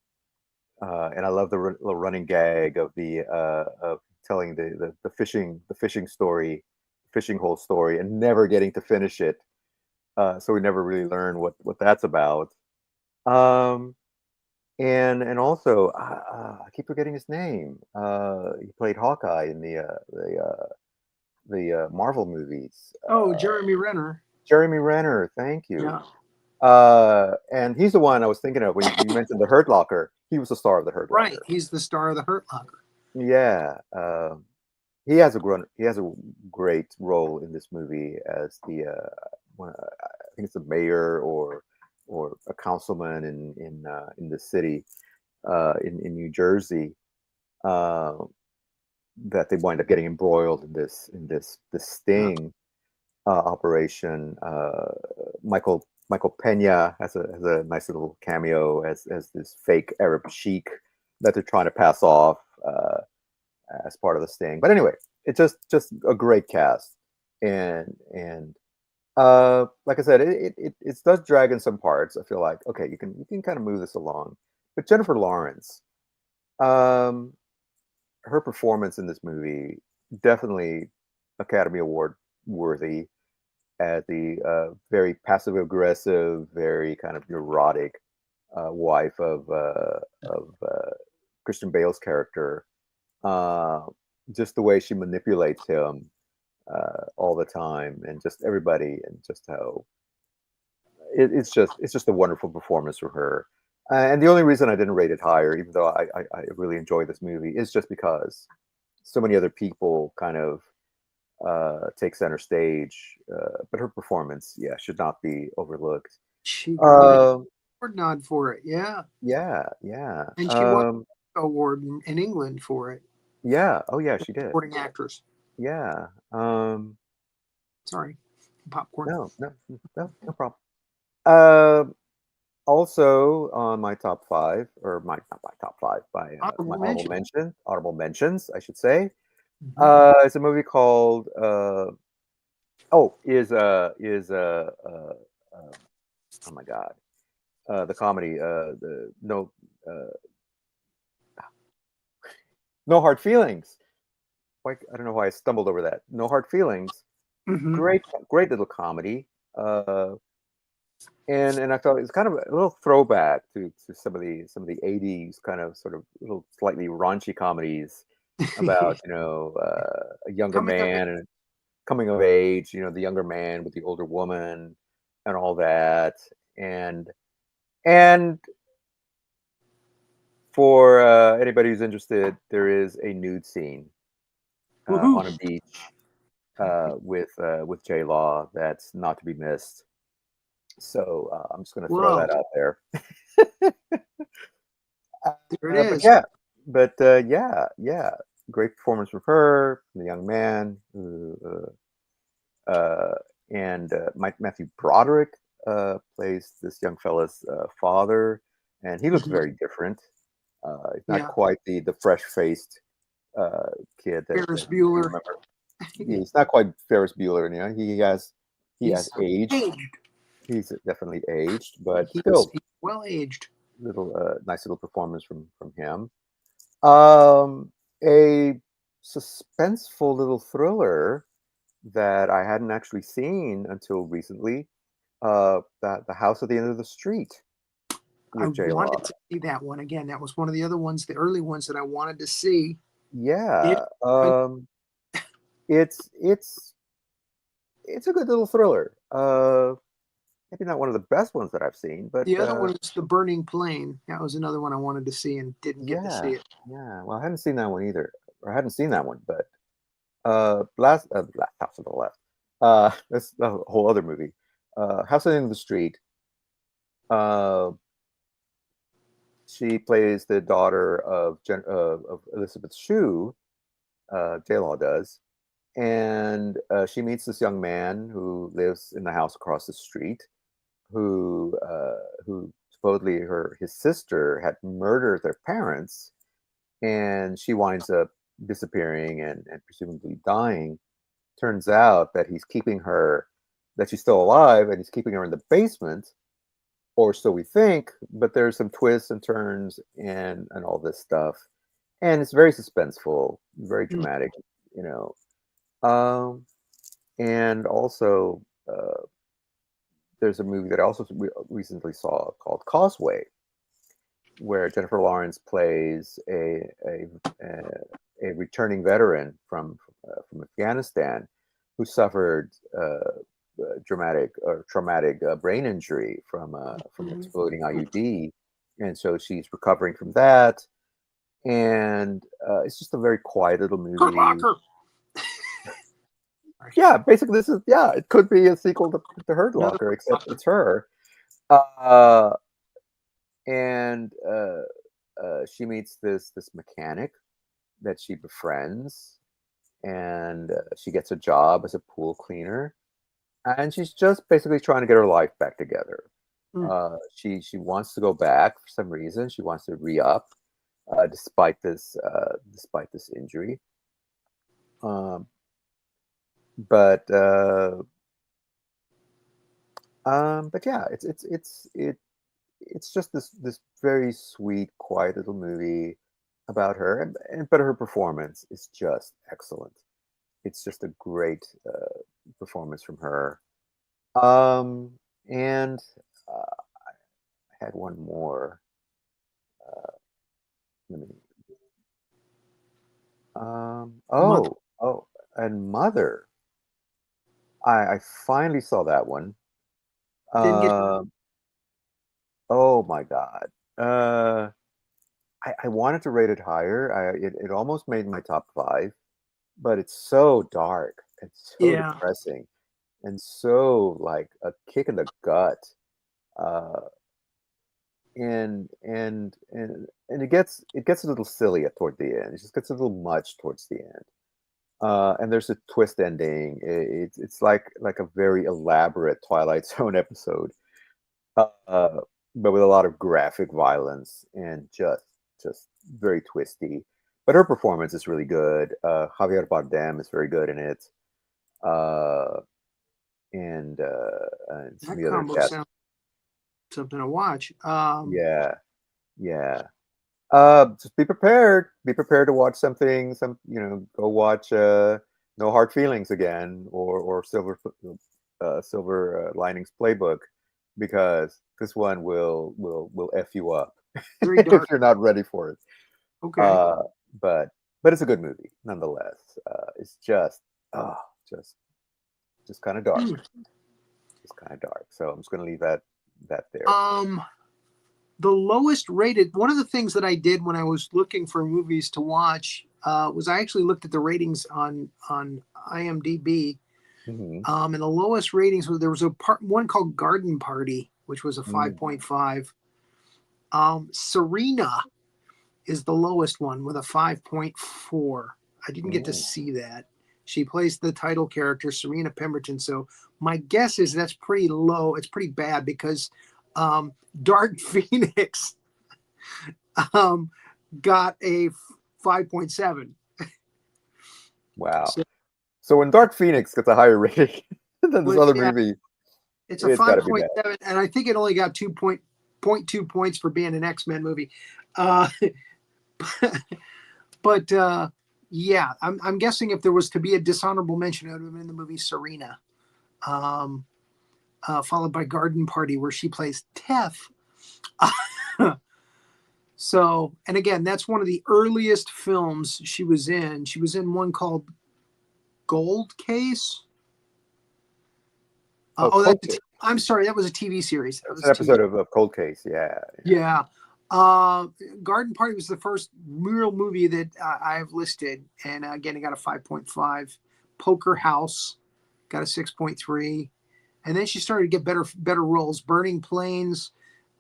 And I love the little running gag of the of telling the fishing story, fishing hole story, and never getting to finish it. So we never really learn what that's about. Um, and also I keep forgetting his name. He played Hawkeye in the Marvel movies. Oh, Jeremy Renner. Jeremy Renner. Thank you. Yeah. And he's the one I was thinking of when you mentioned the Hurt Locker. He was the star of the Hurt Right. Locker. He's the star of the Hurt Locker. Yeah, he has a great role in this movie as the I think it's a mayor or a councilman in the city in New Jersey. Uh, that they wind up getting embroiled in this sting operation. Michael Pena has a nice little cameo as this fake Arab sheik that they're trying to pass off as part of the sting. But anyway, it's just a great cast, and like I said, it does drag in some parts. I feel like okay, you can kind of move this along, but Jennifer Lawrence, um, her performance in this movie definitely Academy Award worthy as the very passive aggressive, very kind of neurotic wife of Christian Bale's character. Uh, just the way she manipulates him all the time, and just everybody, and just how it's just a wonderful performance from her. And the only reason I didn't rate it higher, even though I really enjoy this movie, is just because so many other people kind of take center stage. But her performance, yeah, should not be overlooked. She got an Um, award nod for it. Yeah. yeah, yeah, And she won an award in England for it. yeah. Oh, yeah, she did. Supporting actress. Yeah. Sorry. Popcorn. No problem. Uh, Also on my top five, or not my top five, my honorable mentions, I should say. Mhm. It's a movie called oh oh my god, the comedy, the uh, No Hard Feelings. Why, I don't know why I stumbled over that. No Hard Feelings. Mhm. Great little comedy. Uh, and I felt it's kind of a little throwback to some of the 80s kind of sort of little slightly raunchy comedies about a younger Coming of age. man and coming of age, the younger man with the older woman and all that. And for anybody who's interested, there is a nude scene Woohoo. on a beach with J Law that's not to be missed. So I'm just going to throw Whoa. that out there. There it But is. yeah, yeah, great performance from her, from the young man, and Matthew Broderick plays this young fella's father, and he looks Mhm. very different. He's not Yeah. quite the fresh faced kid Ferris that you Bueller. remember. He's not quite Ferris Bueller, he has He's aged. aged. He's definitely aged, but He's still, well aged. nice little performance from him. Um, a suspenseful little thriller that I hadn't actually seen until recently. The House at the End of the Street I with J Law. wanted to see that one again. That was one of the other ones, the early ones that I wanted to see. Did Yeah, I, it's a good little thriller. Maybe not one of the best ones that I've seen, but the other one was The Burning Plane. That was another one I wanted to see and didn't get to see yeah, it. yeah. Well, I hadn't seen that one either, or I hadn't seen that one, but last House of the Left. That's a whole other movie. House at the End of the Street. Uh, she plays the daughter of Elizabeth Shue. J Law does, and she meets this young man who lives in the house across the street, who supposedly his sister had murdered their parents, and she winds up disappearing and presumably dying. Turns out that that she's still alive, and he's keeping her in the basement, or so we think. But there's some twists and turns and all this stuff, and it's very suspenseful, very Mm. dramatic, you know. Um, and also, there's a movie that I also recently saw called Causeway, where Jennifer Lawrence plays a returning veteran from Afghanistan who suffered traumatic brain injury from Mhm. exploding IUD, and so she's recovering from that. And it's just a very quiet little Kurt movie. Locker. Yeah, basically, it could be a sequel to Hurt Another Locker, Kurt except Locker. it's her. Uh, and she meets this mechanic that she befriends, and she gets a job as a pool cleaner, and she's just basically trying to get her life back together. Mm. She wants to go back for some reason. She wants to re-up, despite this injury. Um, but yeah, it's just this very sweet, quiet little movie about her, but her performance is just excellent. It's just a great performance from her. Um, and I had one more. Uh, let me. Mother. Oh, and Mother. I finally saw that one. Didn't get. Uh, oh my God. Uh, I wanted to rate it higher. It almost made my top five, but it's so dark and so Yeah. depressing and so like a kick in the gut. Uh, and it gets a little silly toward the end. It just gets a little much towards the end. And there's a twist ending. It's like a very elaborate Twilight Zone episode, uh, but with a lot of graphic violence and just very twisty. But her performance is really good. Javier Bardem is very good in it, uh, and some of That the other combo cast. sounds something to watch. Yeah, yeah. Just be prepared. Be prepared to watch something. Go watch No Hard Feelings again, or Silver Linings Playbook, because this one will f you up Very if dark. you're not ready for it. Okay. Uh, but it's a good movie nonetheless. It's oh, just just kind of dark. Hmm. Just kind of dark. So I'm just gonna leave that there. The lowest rated. One of the things that I did when I was looking for movies to watch was I actually looked at the ratings on IMDb. Hmm. And the lowest ratings was there was one called Garden Party, which was a 5.5. Serena is the lowest one with a 5.4. I didn't get to see that. She plays the title character, Serena Pemberton. So my guess is that's pretty low. It's pretty bad because Dark Phoenix got a 5.7. Wow. So So when Dark Phoenix gets a higher rating than this other yeah, movie, it's a it's got to be bad. 5.7, and I think it only got 2.2 points for being an X-Men movie. Uh, but yeah, I'm guessing if there was to be a dishonorable mention, it would have been the movie Serena, followed by Garden Party, where she plays Tef. So, and again, that's one of the earliest films she was in. She was in one called Gold Case. Cold Case. I'm sorry, that was a TV series. That It's was an a episode TV. of Cold Case. Yeah. Yeah. Garden Party was the first real movie that I have listed. And again, it got a 5.5. Poker House got a 6.3. And then she started to get better roles. Burning Plains,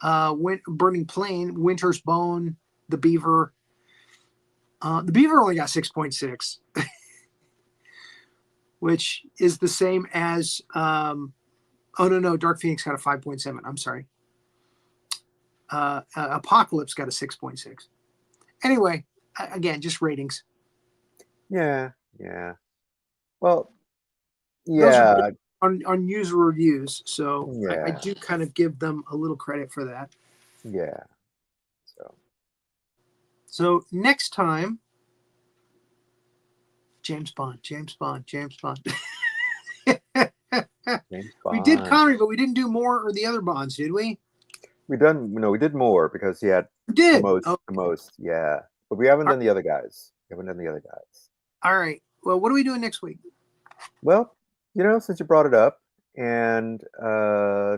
Burning Plain, Winter's Bone, The Beaver. The Beaver only got 6.6, which is the same as, oh, no, Dark Phoenix got a 5.7. I'm sorry. Apocalypse got a 6.6. Anyway, again, just ratings. Yeah. Yeah. Well, Those are yeah. on user reviews, so I Yeah. do kind of give them a little credit for that. Yeah. So next time, James Bond. James We did Bond. Connery, but we didn't do more or the other Bonds, did we? We did more because he had We did. the most. Yeah. But we haven't done the other guys. All right. Well, what are we doing next week? Well, since you brought it up, And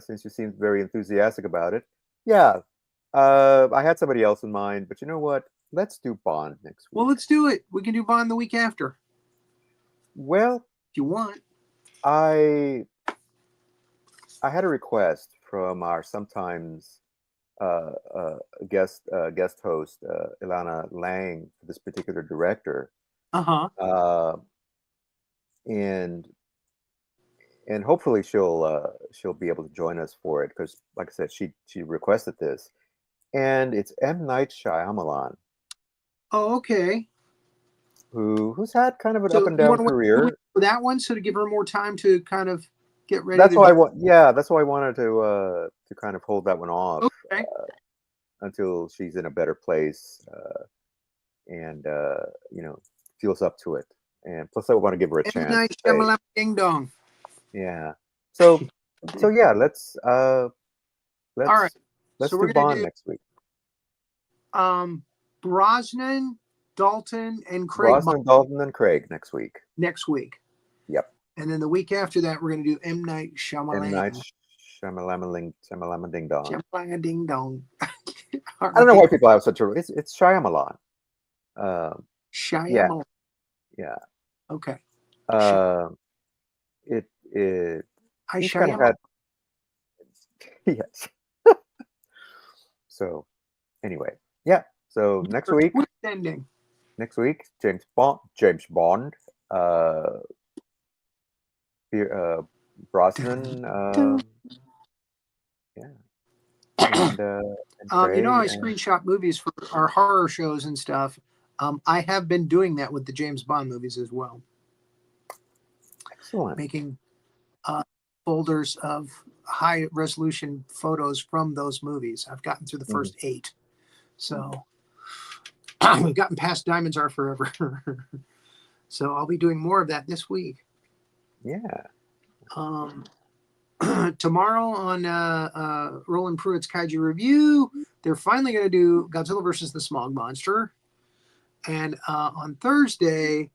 since you seem very enthusiastic about it, yeah, I had somebody else in mind, but you know what? Let's do Bond next Well, week. let's do it. We can do Bond the week after Well, if you want. I had a request from our sometimes guest host Ilana Lang for this particular director, Uh-huh. uh, and hopefully she'll be able to join us for it because, like I said, she requested this, and it's M. Night Shyamalan, Oh, okay. who's had kind of an up So and you down want to wait 2 weeks career. for that one, so to give her more time to kind of get ready That's to why do. that's why I wanted to kind of hold that one off Okay. until she's in a better place, and feels up to it. And plus, I want to give her a M. chance Night to say, Shyamalan Ding Dong. yeah. So yeah, let's All right. So do we're gonna Bond do next week. Brosnan, Dalton, and Craig Bond Brosnan, Dalton, and Craig next week. next week. Yep. And then the week after that, we're going to do M. Night M. Shyamalan. Night Shyamalan Ding Dong. Shyamalan Ding Dong. All I don't know right. why people have such a. It's Shyamalan. Yeah, Shyamalan. yeah. Okay. It I he's kind of Shyamalan. had yes. So anyway, yeah. So next week, Twist ending. James Bond, Brosnan, yeah, and You know, Craig, I and screenshot movies for our horror shows and stuff. I have been doing that with the James Bond movies as well, excellent. making folders of high resolution photos from those movies. I've gotten through the first 8, so we've gotten past Diamonds Are Forever. So I'll be doing more of that this week. Yeah. Tomorrow on Roland Pruitt's Kaiju Review, they're finally going to do Godzilla versus the Smog Monster. And on Thursday,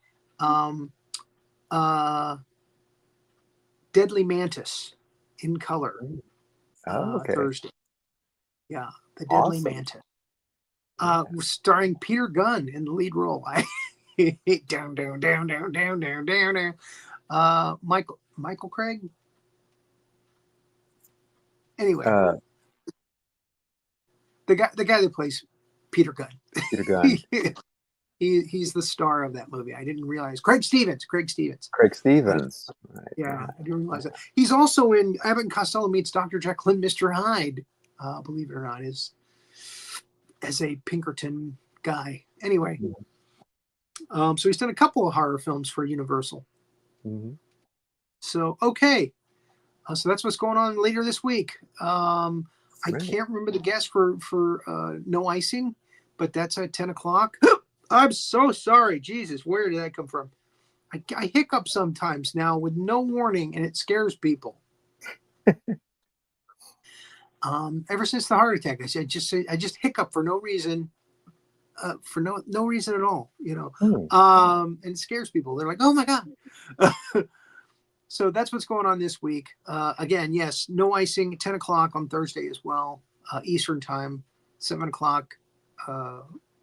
Deadly Mantis in color. Oh, okay. Thursday. Yeah, the Deadly Awesome. Mantis. Starring Peter Gunn in the lead role. Down, down, down, down, down, down, down, down. Michael Craig. Anyway, the guy that plays Peter Gunn. Peter Gunn. He's the star of that movie. I didn't realize. Craig Stevens. Craig Stevens. Right. Yeah, I didn't realize that. He's also in Abbott and Costello Meets Dr. Jekyll and Mr. Hyde. Believe it or not, as a Pinkerton guy. Anyway, so he's done a couple of horror films for Universal. Mm-hmm. So okay, so that's what's going on later this week. I can't remember the guest for No Icing, but that's at 10:00. I'm so sorry. Jesus, where did that come from? I hiccup sometimes now with no warning, and it scares people. Ever since the heart attack, I just hiccup for no reason, for no reason at all, and it scares people. They're like, "Oh my god!" So that's what's going on this week. Again, yes, No Icing, 10:00 on Thursday as well, Eastern time, 7:00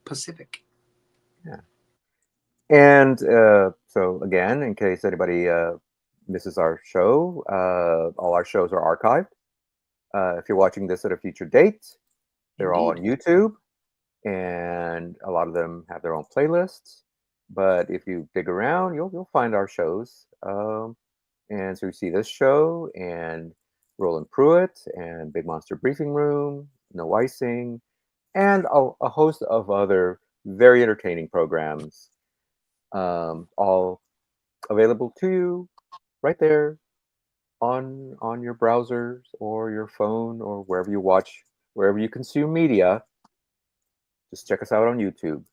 Pacific. Yeah. And so again, in case anybody misses our show, all our shows are archived. If you're watching this at a future date, they're all on YouTube, and a lot of them have their own playlists. But if you dig around, you'll find our shows. And so you see this show and Roland Pruitt and Big Monster Briefing Room, No Icing, and a host of other very entertaining programs, all available to you right there on your browsers or your phone or wherever you consume media. Just check us out on YouTube.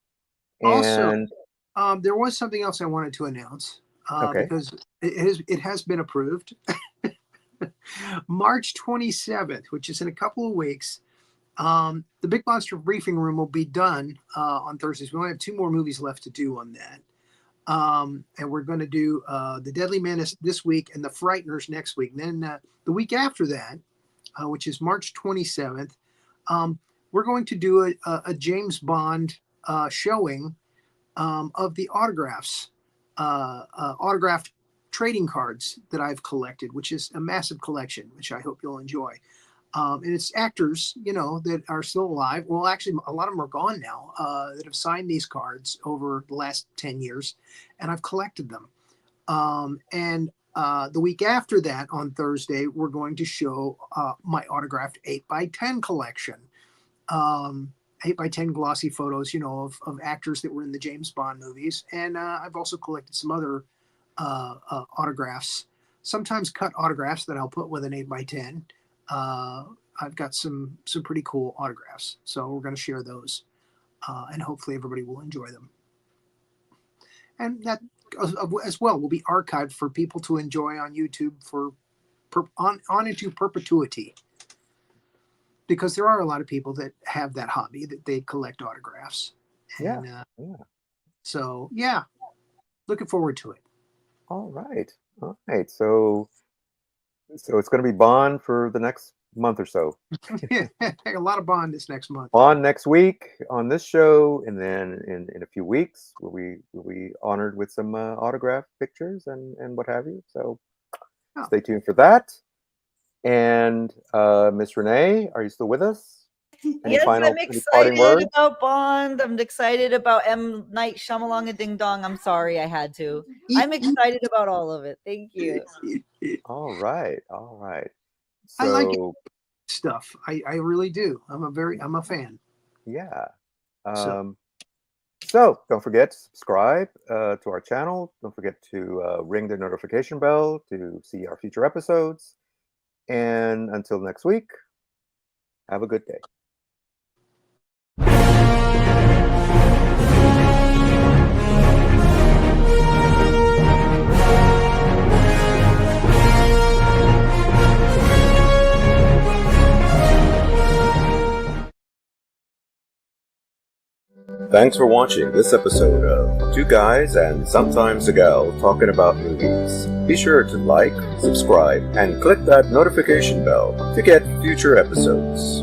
And also, there was something else I wanted to announce because it has been approved. March 27th, which is in a couple of weeks, the Big Monster Briefing Room will be done on Thursdays. We only have 2 more movies left to do on that. And we're going to do the Deadly Menace this week and the Frighteners next week. And then the week after that, which is March 27th, we're going to do a James Bond showing of the autographs, autographed trading cards that I've collected, which is a massive collection, which I hope you'll enjoy. And it's actors, that are still alive. Well, actually, a lot of them are gone now, that have signed these cards over the last 10 years, and I've collected them. And the week after that, on Thursday, we're going to show my autographed 8x10 collection. 8x10 glossy photos, of actors that were in the James Bond movies. And I've also collected some other autographs, sometimes cut autographs that I'll put with an 8x10. I've got some pretty cool autographs, so we're going to share those, and hopefully everybody will enjoy them. And that as well will be archived for people to enjoy on YouTube on into perpetuity, because there are a lot of people that have that hobby, that they collect autographs. And, So yeah, looking forward to it. All right. So it's going to be Bond for the next month or so. A lot of Bond this next month. Bond next week on this show, and then in a few weeks we'll be honored with some autograph pictures and what have you. So stay tuned for that. And Miss Renee, are you still with us? Yes, I'm excited about Bond. I'm excited about M. Night Shyamalan and Ding Dong. I'm sorry, I had to. I'm excited about all of it. Thank you. All right. So, I like it. Stuff. I really do. I'm a fan. Yeah. So don't forget to subscribe to our channel. Don't forget to ring the notification bell to see our future episodes. And until next week, have a good day. Thanks for watching this episode of Two Guys and Sometimes a Gal Talking About Movies. Be sure to like, subscribe, and click that notification bell to get future episodes.